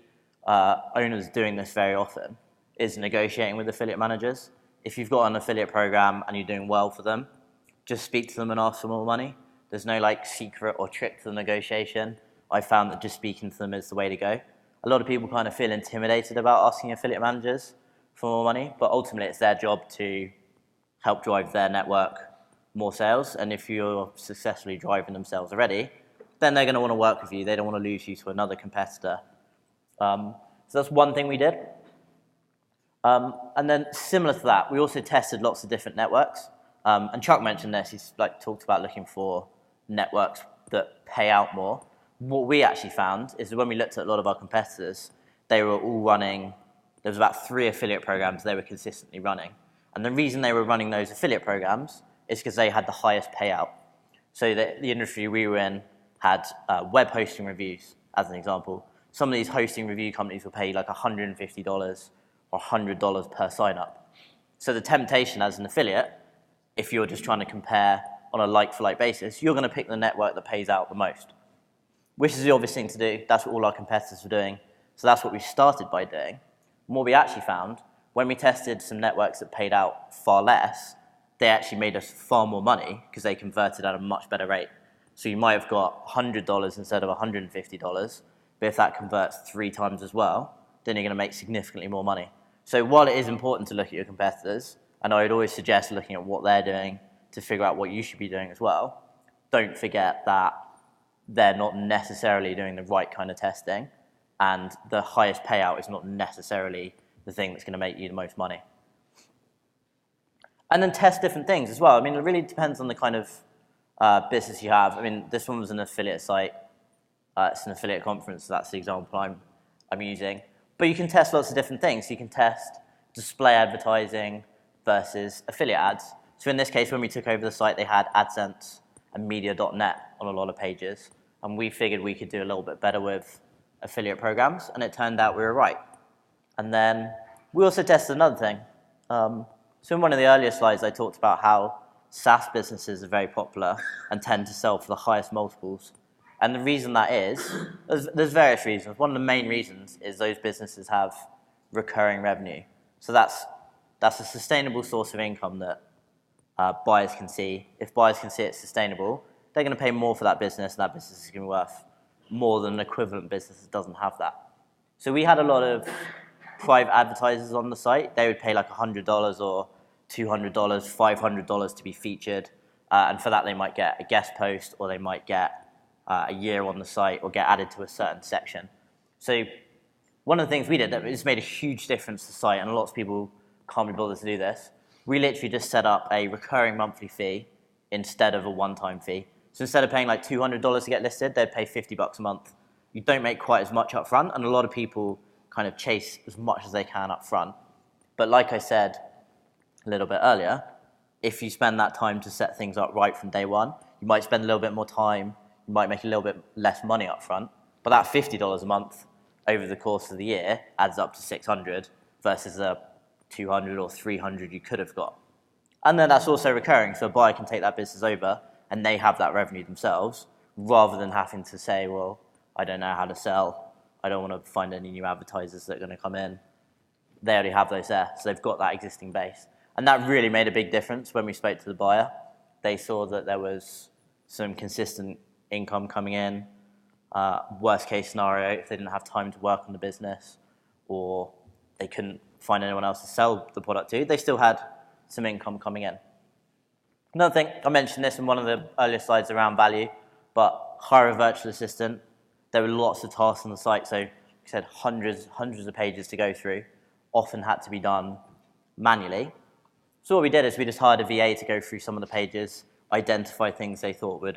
owners doing this very often, is negotiating with affiliate managers. If you've got an affiliate program and you're doing well for them, just speak to them and ask for more money. There's no like secret or trick to the negotiation. I found that just speaking to them is the way to go. A lot of people kind of feel intimidated about asking affiliate managers for more money, but ultimately it's their job to help drive their network more sales. And if you're successfully driving them sales already, then they're going to want to work with you. They don't want to lose you to another competitor. So that's one thing we did. And then similar to that, we also tested lots of different networks. And Chuck mentioned this. He's like talked about looking for networks that pay out more. What we actually found is that when we looked at a lot of our competitors, they were all running, there was about 3 affiliate programs they were consistently running. And the reason they were running those affiliate programs is because they had the highest payout. So the industry we were in had web hosting reviews, as an example. Some of these hosting review companies will pay like $150 or $100 per sign up. So the temptation as an affiliate, if you're just trying to compare on a like-for-like basis, you're going to pick the network that pays out the most, which is the obvious thing to do. That's what all our competitors were doing. So that's what we started by doing. And what we actually found, when we tested some networks that paid out far less, they actually made us far more money because they converted at a much better rate. So you might have got $100 instead of $150, but if that converts 3 times as well, then you're going to make significantly more money. So while it is important to look at your competitors, and I would always suggest looking at what they're doing to figure out what you should be doing as well, don't forget that they're not necessarily doing the right kind of testing, and the highest payout is not necessarily the thing that's going to make you the most money. And then test different things as well. I mean, it really depends on the kind of business you have. I mean, this one was an affiliate site. It's an affiliate conference, so that's the example I'm using. But you can test lots of different things. You can test display advertising versus affiliate ads. So in this case, when we took over the site, they had AdSense and media.net on a lot of pages. And we figured we could do a little bit better with affiliate programs, and it turned out we were right. And then we also tested another thing. So in one of the earlier slides, I talked about how SaaS businesses are very popular and tend to sell for the highest multiples. And the reason that is, there's various reasons. One of the main reasons is those businesses have recurring revenue. So that's a sustainable source of income that buyers can see. If buyers can see it's sustainable, they're going to pay more for that business, and that business is going to be worth more than an equivalent business that doesn't have that. So we had a lot of private advertisers on the site. They would pay like $100 or $200, $500 to be featured. And for that, they might get a guest post, or they might get a year on the site, or get added to a certain section. So one of the things we did that has made a huge difference to the site, and lots of people can't be bothered to do this, we literally just set up a recurring monthly fee instead of a one-time fee. So instead of paying like $200 to get listed, they'd pay $50 a month. You don't make quite as much up front, and a lot of people kind of chase as much as they can up front. But like I said a little bit earlier, if you spend that time to set things up right from day one, you might spend a little bit more time, you might make a little bit less money up front, but that $50 a month over the course of the year adds up to 600 versus the 200 or 300 you could have got. And then that's also recurring, so a buyer can take that business over and they have that revenue themselves, rather than having to say, well, I don't know how to sell, I don't want to find any new advertisers that are going to come in. They already have those there, so they've got that existing base. And that really made a big difference when we spoke to the buyer. They saw that there was some consistent income coming in. Worst case scenario, if they didn't have time to work on the business or they couldn't find anyone else to sell the product to, they still had some income coming in. Another thing, I mentioned this in one of the earlier slides around value, but hire a virtual assistant. There were lots of tasks on the site, so like I said, hundreds of pages to go through, often had to be done manually. So what we did is we just hired a VA to go through some of the pages, identify things they thought would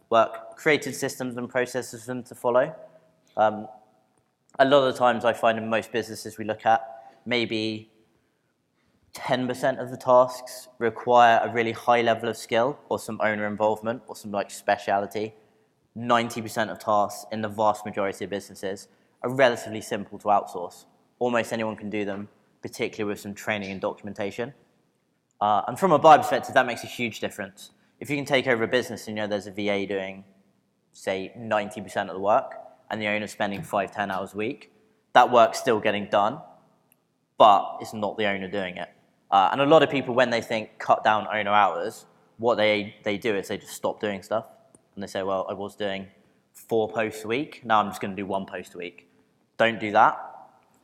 work, created systems and processes for them to follow. A lot of the times I find in most businesses we look at, maybe 10% of the tasks require a really high level of skill or some owner involvement or some like speciality. 90% of tasks in the vast majority of businesses are relatively simple to outsource. Almost anyone can do them, particularly with some training and documentation. And from a buyer perspective, that makes a huge difference. If you can take over a business and you know there's a VA doing, say, 90% of the work, and the owner's spending 5-10 hours a week, that work's still getting done, but it's not the owner doing it. And a lot of people, when they think cut down owner hours, what they do is they just stop doing stuff. And they say, well, I was doing 4 posts a week, now I'm just going to do 1 post a week. Don't do that.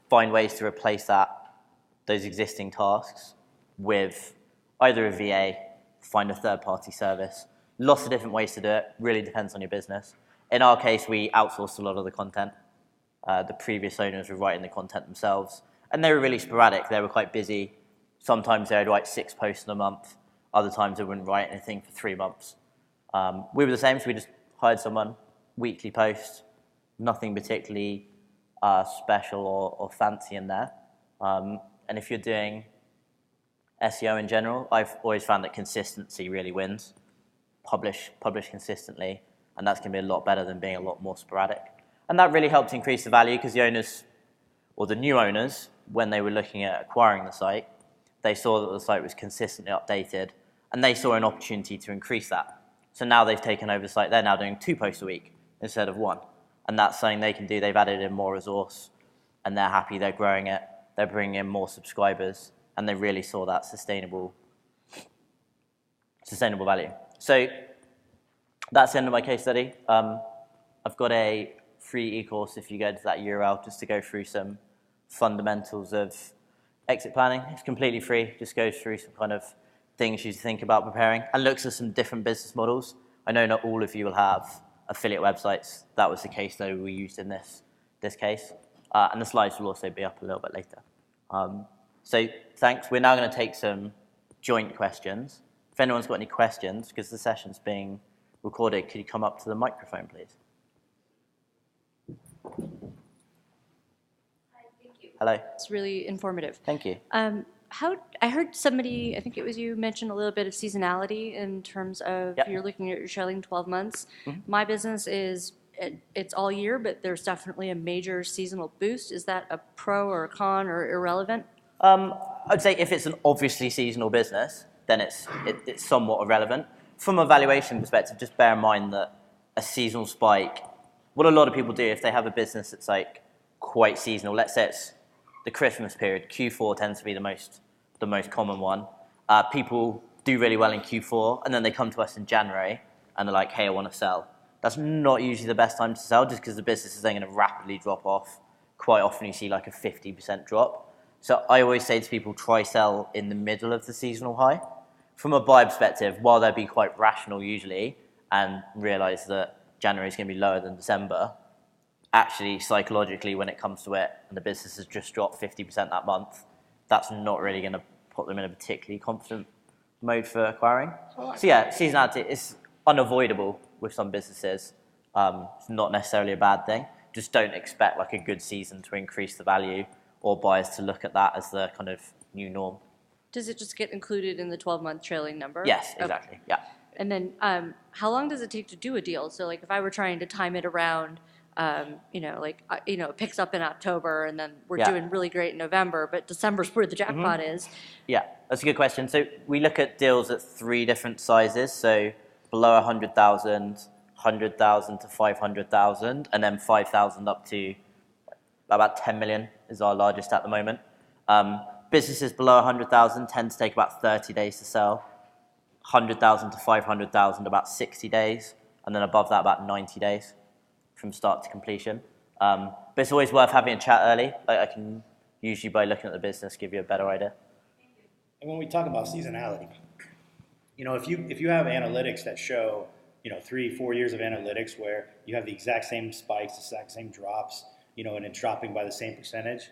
Find ways to replace those existing tasks with either a VA, find a third-party service. Lots of different ways to do it. Really depends on your business. In our case, we outsourced a lot of the content. The previous owners were writing the content themselves. And they were really sporadic. They were quite busy. Sometimes they would write 6 posts in a month. Other times they wouldn't write anything for 3 months. We were the same, so we just hired someone, weekly post, nothing particularly special or fancy in there. And if you're doing SEO in general, I've always found that consistency really wins. Publish consistently, and that's going to be a lot better than being a lot more sporadic. And that really helped increase the value because the owners, or the new owners, when they were looking at acquiring the site, they saw that the site was consistently updated, and they saw an opportunity to increase that. So now they've taken over the site, they're now doing 2 posts a week instead of 1. And that's something they can do. They've added in more resource, and they're happy, they're growing it, they're bringing in more subscribers, and they really saw that sustainable value. So that's the end of my case study. I've got a free e-course if you go to that URL just to go through some fundamentals of exit planning. It's completely free, just goes through some kind of things you think about preparing and looks at some different business models. I know not all of you will have affiliate websites. That was the case study we used in this case. And the slides will also be up a little bit later. So thanks. We're now going to take some joint questions. If anyone's got any questions, because the session's being recorded, could you come up to the microphone, please? Hi, thank you. Hello. It's really informative. Thank you. I heard somebody, I think it was you, mention a little bit of seasonality in terms of Yep. you're looking at your trailing 12 months. Mhm. My business it's all year, but there's definitely a major seasonal boost. Is that a pro or a con or irrelevant? I'd say if it's an obviously seasonal business, then it's somewhat irrelevant. From a valuation perspective, just bear in mind that a seasonal spike, what a lot of people do if they have a business that's like quite seasonal, let's say it's the Christmas period, Q4 tends to be the most common one. People do really well in Q4, and then they come to us in January, and they're like, hey, I want to sell. That's not usually the best time to sell, just because the business is then going to rapidly drop off. Quite often you see like a 50% drop. So I always say to people, try sell in the middle of the seasonal high. From a buyer perspective, while they'll be quite rational usually, and realize that January is going to be lower than December, actually psychologically when it comes to it, and the business has just dropped 50% that month, that's not really going to put them in a particularly confident mode for acquiring. So yeah, seasonality is unavoidable with some businesses. It's not necessarily a bad thing. just don't expect like a good season to increase the value or buyers to look at that as the kind of new norm. Does it just get included in the 12-month trailing number? Yes, Okay. exactly. Yeah. And then how long does it take to do a deal? So like if I were trying to time it around, it picks up in October and then we're doing really great in November, but December's where the jackpot is. Yeah, that's a good question. So we look at deals at 3 different sizes. So below 100,000, 100,000 to 500,000, and then 5,000 up to about 10 million is our largest at the moment. Businesses below 100,000 tend to take about 30 days to sell. 100,000 to 500,000 about 60 days, and then above that about 90 days from start to completion. But it's always worth having a chat early. Like I can usually, by looking at the business, give you a better idea. And when we talk about seasonality, if you have analytics that show 3-4 years of analytics where you have the exact same spikes, the exact same drops, and it's dropping by the same percentage,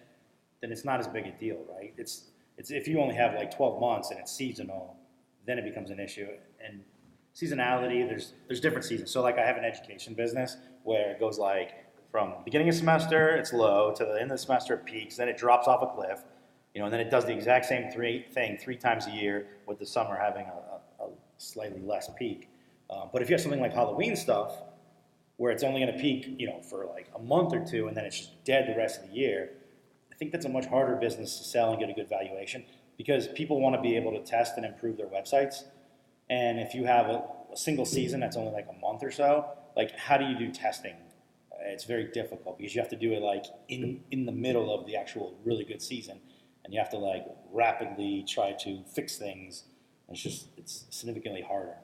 then it's not as big a deal, right? It's if you only have like 12 months and it's seasonal, then it becomes an issue. And seasonality, there's different seasons. So like I have an education business where it goes like from beginning of semester, it's low, to the end of the semester, it peaks, then it drops off a cliff, and then it does the exact same thing 3 times a year, with the summer having a slightly less peak. But if you have something like Halloween stuff, where it's only going to peak, for like a month or two, and then it's just dead the rest of the year, I think that's a much harder business to sell and get a good valuation, because people want to be able to test and improve their websites. And if you have a single season that's only like a month or so, like how do you do testing? It's very difficult because you have to do it like in the middle of the actual really good season, and you have to like rapidly try to fix things. And it's significantly harder.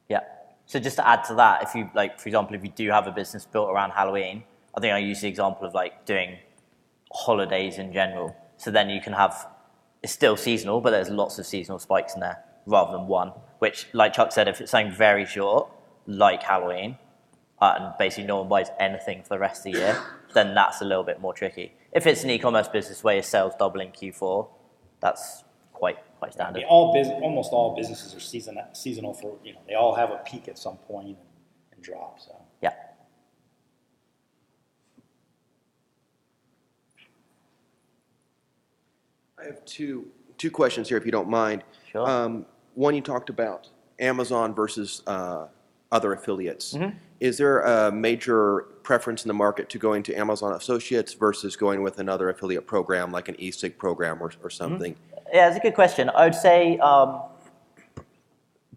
Yeah. So just to add to that, if you like, for example, if you do have a business built around Halloween, I think I use the example of like doing holidays in general. So then you can have, it's still seasonal, but there's lots of seasonal spikes in there rather than one, which like Chuck said, if it's something very short, like Halloween, and basically no one buys anything for the rest of the year, then that's a little bit more tricky. If it's an e-commerce business where your sales double in Q4, that's quite standard. Yeah, almost all businesses are seasonal for, they all have a peak at some point and drop. So yeah. I have two questions here, if you don't mind. Sure. One, you talked about Amazon versus other affiliates. Mm-hmm. Is there a major preference in the market to going to Amazon Associates versus going with another affiliate program like an eSig program or something? Mm-hmm. Yeah, it's a good question. I would say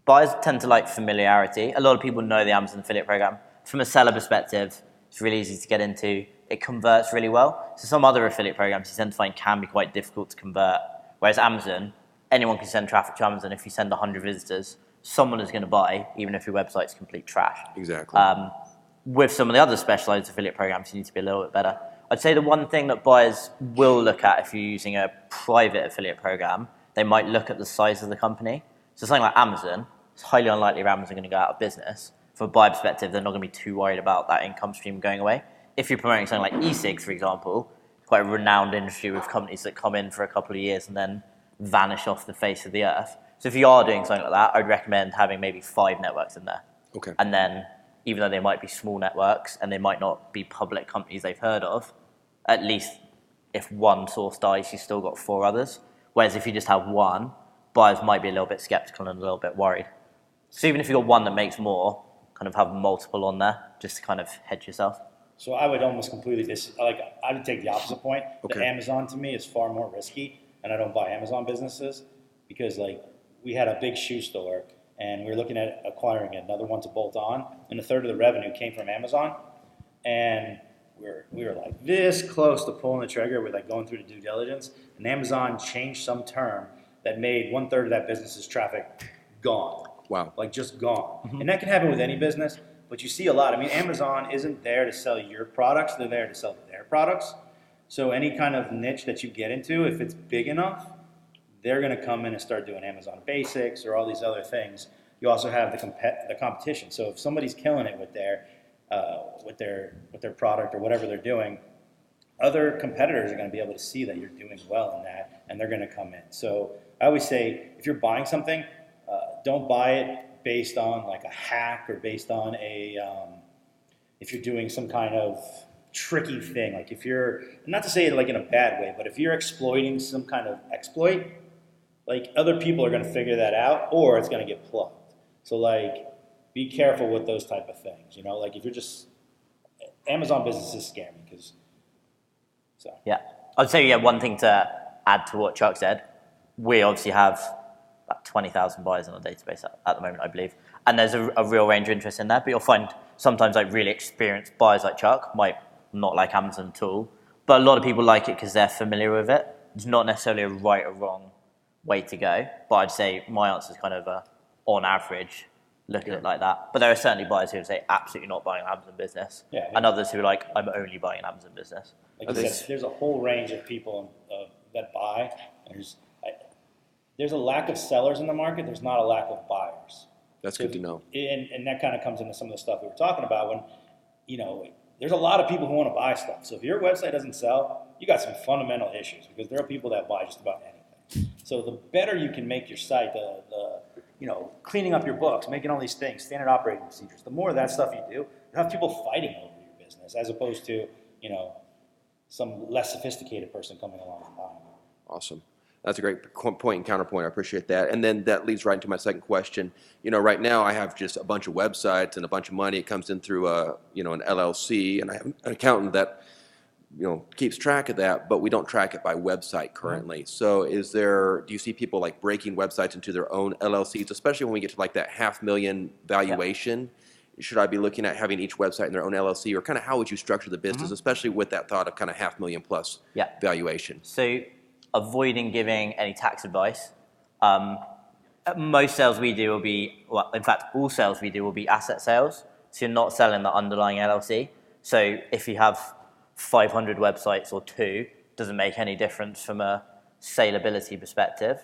buyers tend to like familiarity. A lot of people know the Amazon affiliate program. From a seller perspective, it's really easy to get into. It converts really well. So some other affiliate programs you tend to find can be quite difficult to convert. Whereas Amazon, anyone can send traffic to Amazon. If you send 100 visitors, someone is going to buy, even if your website's complete trash. Exactly. With some of the other specialized affiliate programs, you need to be a little bit better. I'd say the one thing that buyers will look at if you're using a private affiliate program, they might look at the size of the company. So something like Amazon, it's highly unlikely Amazon are going to go out of business. From a buyer perspective, they're not going to be too worried about that income stream going away. If you're promoting something like eSig, for example, it's quite a renowned industry with companies that come in for a couple of years and then vanish off the face of the earth. So if you are doing something like that, I'd recommend having maybe 5 networks in there. Okay. And then, even though they might be small networks and they might not be public companies they've heard of, at least if one source dies, you've still got 4 others. Whereas if you just have one, buyers might be a little bit skeptical and a little bit worried. So even if you've got one that makes more, kind of have multiple on there just to kind of hedge yourself. So I would almost completely I would take the opposite point. Okay. That Amazon to me is far more risky, and I don't buy Amazon businesses because we had a big shoe store and we were looking at acquiring another one to bolt on, and 1/3 of the revenue came from Amazon, and we were like this close to pulling the trigger with like going through the due diligence, and Amazon changed some term that made 1/3 of that business's traffic gone. Wow. Like just gone. Mm-hmm. And that can happen with any business, but you see a lot. I mean, Amazon isn't there to sell your products, they're there to sell their products. So any kind of niche that you get into, if it's big enough, they're going to come in and start doing Amazon Basics or all these other things. You also have the competition. So if somebody's killing it with their product or whatever they're doing, other competitors are going to be able to see that you're doing well in that, and they're going to come in. So I always say, if you're buying something, don't buy it based on like a hack or based on if you're doing some kind of tricky thing. Like if you're, not to say it like in a bad way, but if you're exploiting some kind of exploit, like other people are going to figure that out, or it's going to get plugged. So like, be careful with those type of things. You know, like if you're just, Amazon business is scammy because, so. Yeah. I'd say, one thing to add to what Chuck said, we obviously have about 20,000 buyers in our database at the moment, I believe. And there's a real range of interest in there, but you'll find sometimes like really experienced buyers like Chuck might not like Amazon at all, but a lot of people like it because they're familiar with it. It's not necessarily a right or wrong way to go, but I'd say my answer is kind of on average, look at it like that. But there are certainly buyers who would say absolutely not buying an Amazon business, and others who are like, I'm only buying an Amazon business. Like you said, there's a whole range of people that buy. There's a lack of sellers in the market. There's not a lack of buyers. That's good to know. And that kind of comes into some of the stuff we were talking about when, you know, there's a lot of people who want to buy stuff. So if your website doesn't sell, you got some fundamental issues because there are people that buy just about anything. So the better you can make your site, the you know, cleaning up your books, making all these things, standard operating procedures, the more of that stuff you do, you have people fighting over your business as opposed to, you know, some less sophisticated person coming along and buying. Awesome. That's a great point and counterpoint. I appreciate that. And then that leads right into my second question. You know, right now I have just a bunch of websites and a bunch of money. It comes in through an LLC, and I have an accountant that, you know, keeps track of that, but we don't track it by website currently. So do you see people like breaking websites into their own LLCs, especially when we get to like that $500,000 valuation? Yeah. Should I be looking at having each website in their own LLC, or kind of how would you structure the business, especially with that thought of kind of $500,000 plus valuation? So avoiding giving any tax advice. Most sales we do will be, well, in fact, all sales we do will be asset sales. So you're not selling the underlying LLC. So if you have 500 websites or 2, doesn't make any difference from a saleability perspective.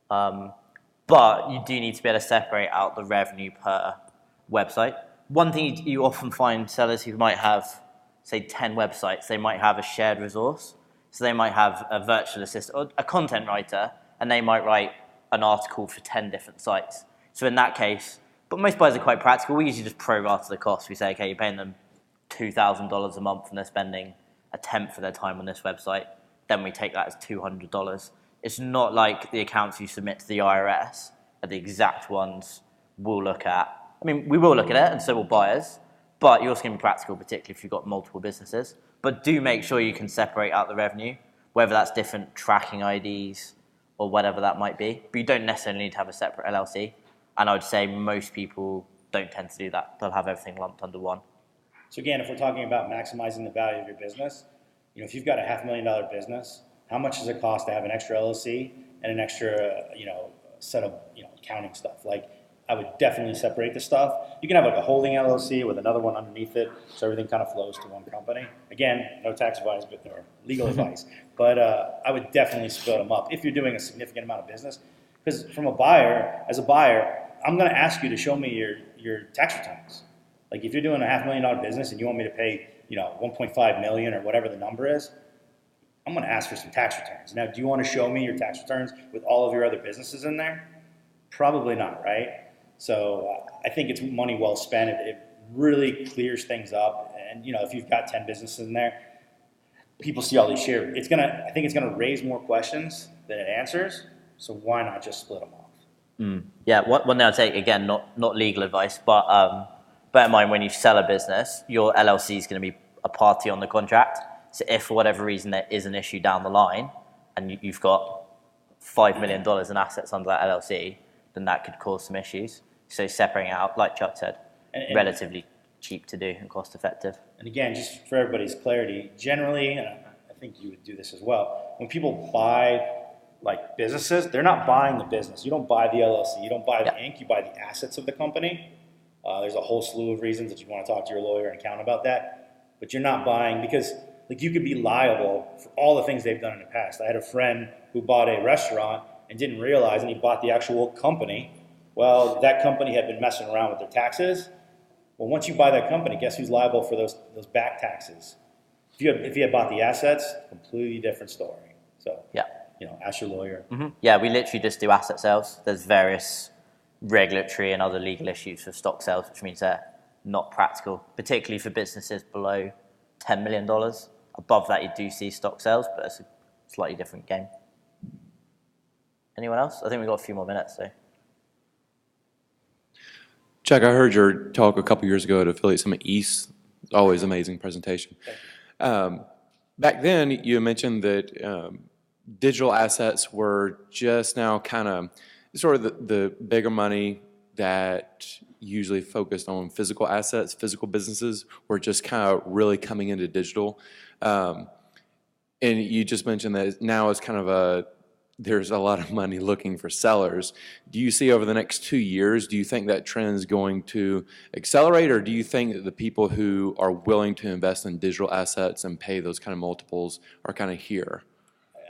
But you do need to be able to separate out the revenue per website. One thing you often find sellers who might have, say, 10 websites, they might have a shared resource. So they might have a virtual assistant or a content writer, and they might write an article for 10 different sites. So in that case, but most buyers are quite practical. We usually just pro-rata the cost. We say, okay, you're paying them $2,000 a month and they're spending a tenth of their time on this website. Then we take that as $200. It's not like the accounts you submit to the IRS are the exact ones we'll look at. I mean, we will look at it, and so will buyers, but you're also going to be practical, particularly if you've got multiple businesses. But do make sure you can separate out the revenue, whether that's different tracking IDs or whatever that might be. But you don't necessarily need to have a separate LLC. And I would say most people don't tend to do that. They'll have everything lumped under one. So again, if we're talking about maximizing the value of your business, you know, if you've got a $500,000 business, how much does it cost to have an extra LLC and an extra, set of, accounting stuff? Like, I would definitely separate the stuff. You can have like a holding LLC with another one underneath it, so everything kind of flows to one company. Again, no tax advice, but or legal advice. But I would definitely split them up if you're doing a significant amount of business. Because as a buyer, I'm going to ask you to show me your tax returns. Like if you're doing a $500,000 business and you want me to pay, $1.5 million or whatever the number is, I'm going to ask for some tax returns. Now, do you want to show me your tax returns with all of your other businesses in there? Probably not, right? So I think it's money well spent. It really clears things up. And, if you've got 10 businesses in there, people see all these shares. I think it's gonna raise more questions than it answers. So why not just split them off? Yeah, one thing I'd say, again, not legal advice, but bear in mind when you sell a business, your LLC is going to be a party on the contract. So if for whatever reason there is an issue down the line and you've got $5 million in assets under that LLC, then that could cause some issues. So separating out, like Chuck said, relatively cheap to do and cost effective. And again, just for everybody's clarity, generally, and I think you would do this as well, when people buy like businesses, they're not buying the business. You don't buy the LLC, you don't buy the Inc., you buy the assets of the company. There's a whole slew of reasons that you want to talk to your lawyer and accountant about that, but you're not buying because you could be liable for all the things they've done in the past. I had a friend who bought a restaurant and didn't realize, and he bought the actual company. Well, that company had been messing around with their taxes. Well, once you buy that company, guess who's liable for those back taxes? If you had bought the assets, completely different story. So, ask your lawyer. Mm-hmm. Yeah, we literally just do asset sales. There's various regulatory and other legal issues for stock sales, which means they're not practical, particularly for businesses below $10 million. Above that, you do see stock sales, but it's a slightly different game. Anyone else? I think we've got a few more minutes, so. Chuck, I heard your talk a couple years ago at Affiliate Summit East. Always amazing presentation. Back then, you mentioned that digital assets were just now kind of sort of the bigger money that usually focused on physical assets, physical businesses were just kind of really coming into digital. And you just mentioned that now it's kind of there's a lot of money looking for sellers. Do you see over the next 2 years, do you think that trend is going to accelerate, or do you think that the people who are willing to invest in digital assets and pay those kind of multiples are kind of here?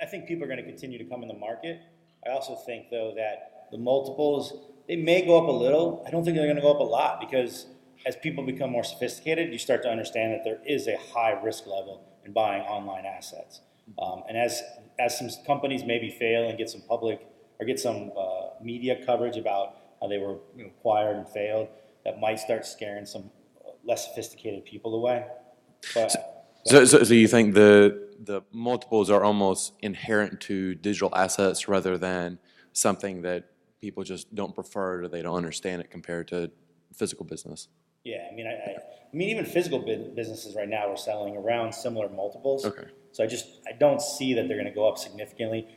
I think people are going to continue to come in the market. I also think, though, that the multiples, they may go up a little. I don't think they're going to go up a lot, because as people become more sophisticated, you start to understand that there is a high risk level in buying online assets. And as some companies maybe fail and get some public or get some media coverage about how they were acquired and failed, that might start scaring some less sophisticated people away. So you think the multiples are almost inherent to digital assets rather than something that people just don't prefer or they don't understand it compared to physical business? Yeah, I mean, even physical businesses right now are selling around similar multiples. Okay. So I don't see that they're going to go up significantly.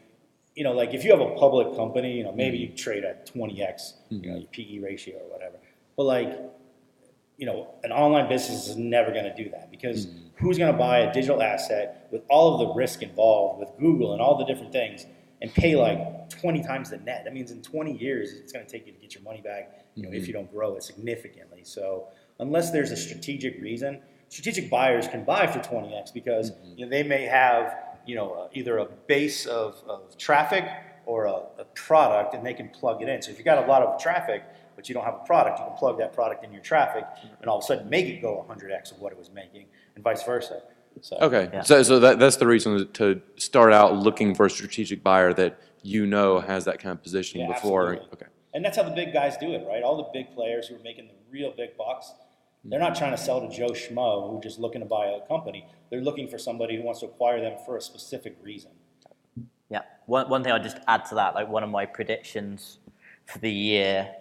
Like if you have a public company, maybe you trade at 20x, your PE ratio or whatever. But like, an online business is never going to do that, because who's going to buy a digital asset with all of the risk involved with Google and all the different things and pay like 20 times the net? That means in 20 years, it's going to take you to get your money back, if you don't grow it significantly. So unless there's a strategic reason, strategic buyers can buy for 20x because they may have either a base of traffic or a product, and they can plug it in. So if you got a lot of traffic but you don't have a product, you can plug that product in your traffic and all of a sudden make it go 100x of what it was making, and vice versa. So, Okay, yeah. so that's the reason to start out looking for a strategic buyer that has that kind of positioning Yeah, before. absolutely. Okay. And that's how the big guys do it, right? All the big players who are making the real big bucks, they're not trying to sell to Joe Schmo who's just looking to buy a company. They're looking for somebody who wants to acquire them for a specific reason. Yeah, one thing I'll just add to that, like one of my predictions for the year,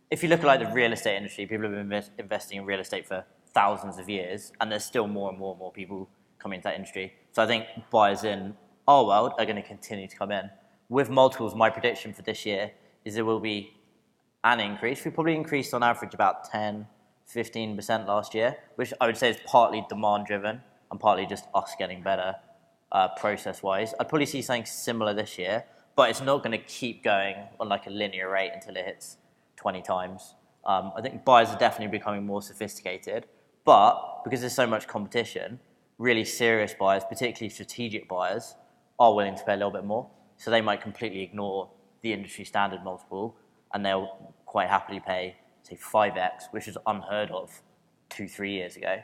if you look at like the real estate industry, people have been investing in real estate for thousands of years, and there's still more and more people coming into that industry. So I think buyers in our world are going to continue to come in. With multiples, my prediction for this year is there will be an increase. We probably increased on average about 10-15% last year, which I would say is partly demand driven and partly just us getting better process wise. I'd probably see something similar this year, but it's not going to keep going on like a linear rate until it hits 20 times. I think buyers are definitely becoming more sophisticated, but because there's so much competition, really serious buyers, particularly strategic buyers, are willing to pay a little bit more. So they might completely ignore the industry standard multiple, and they'll quite happily pay, say, 5x, which is unheard of 2-3 years ago,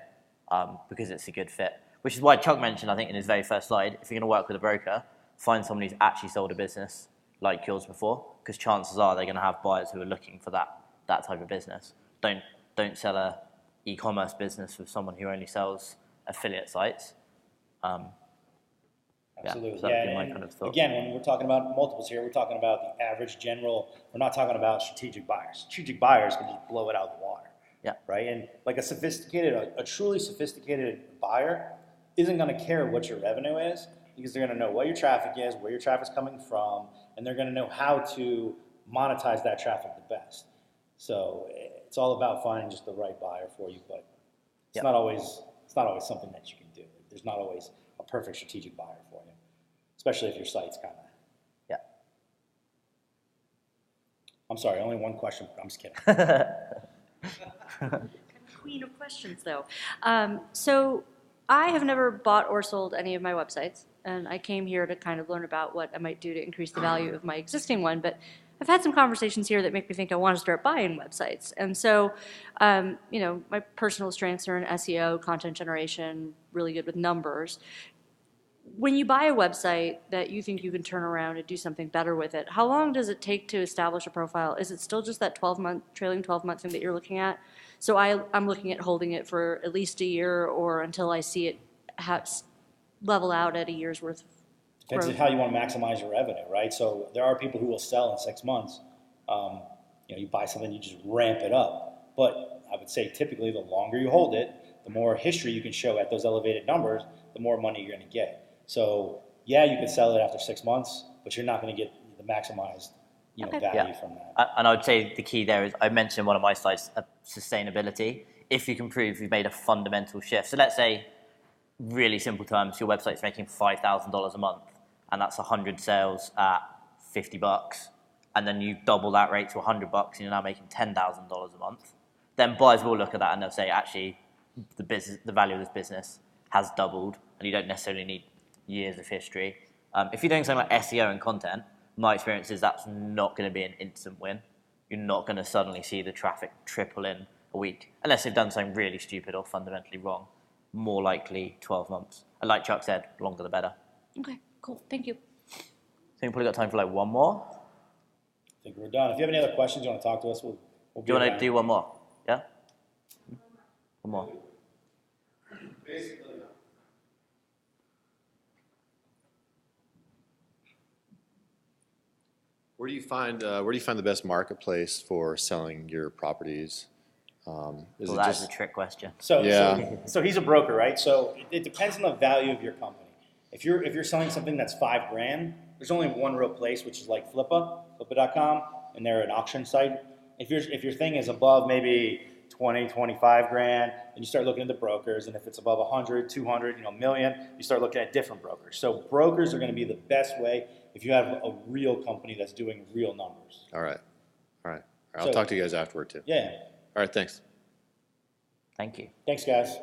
because it's a good fit. Which is why Chuck mentioned, I think, in his very first slide, if you're going to work with a broker, find someone who's actually sold a business like yours before, because chances are they're going to have buyers who are looking for that type of business. Don't sell a e-commerce business with someone who only sells affiliate sites. Absolutely. So that'd be my kind of thought. Again, when we're talking about multiples here, we're talking about the average general. We're not talking about strategic buyers. Strategic buyers can just blow it out of the water. Yeah. Right? And like a truly sophisticated buyer isn't going to care what your revenue is, because they're going to know what your traffic is, where your traffic's coming from, and they're going to know how to monetize that traffic the best. So it's all about finding just the right buyer for you, but it's not always something that you can do. There's not always a perfect strategic buyer for you, especially if your site's kind of. Yeah. I'm sorry, only one question. I'm just kidding. Queen of questions, though. So I have never bought or sold any of my websites, and I came here to kind of learn about what I might do to increase the value of my existing one, but I've had some conversations here that make me think I want to start buying websites. And so, my personal strengths are in SEO, content generation, really good with numbers. when you buy a website that you think you can turn around and do something better with it, how long does it take to establish a profile? Is it still just that 12-month, trailing 12-month thing that you're looking at? So I'm looking at holding it for at least a year or until I see it level out at a year's worth of Depends on growth. how you want to maximize your revenue, right? So there are people who will sell in 6 months. You buy something, you just ramp it up. But I would say typically the longer you hold it, the more history you can show at those elevated numbers, the more money you're going to get. So yeah, you can sell it after 6 months, but you're not going to get the maximized Okay. value from that. And I would say the key there is, I mentioned in one of my slides, sustainability. If you can prove you've made a fundamental shift. So let's say, really simple terms, your website's making $5,000 a month, and that's 100 sales at $50, and then you double that rate to $100, and you're now making $10,000 a month. Then buyers will look at that and they'll say, actually, the value of this business has doubled, and you don't necessarily need years of history. If you're doing something like SEO and content, my experience is that's not going to be an instant win. You're not going to suddenly see the traffic triple in a week, unless they've done something really stupid or fundamentally wrong. More likely 12 months. And like Chuck said, longer the better. Okay, cool. Thank you. I think we've probably got time for like one more. I think we're done. If you have any other questions you want to talk to us, we'll Do you want to do one more? Yeah? One more. Where do you find the best marketplace for selling your properties? Is Well, it that's just a trick question. Yeah. So he's a broker, right? So it depends on the value of your company. If you're selling something that's $5,000, there's only one real place, which is like Flippa.com, and they're an auction site. If your thing is above maybe 20, 25 grand, then you start looking at the brokers, and if it's above 100, 200, million, you start looking at different brokers. So brokers are going to be the best way if you have a real company that's doing real numbers. all right? I'll So- talk to you guys afterward too. Yeah. All right, thanks. Thank you. Thanks, guys.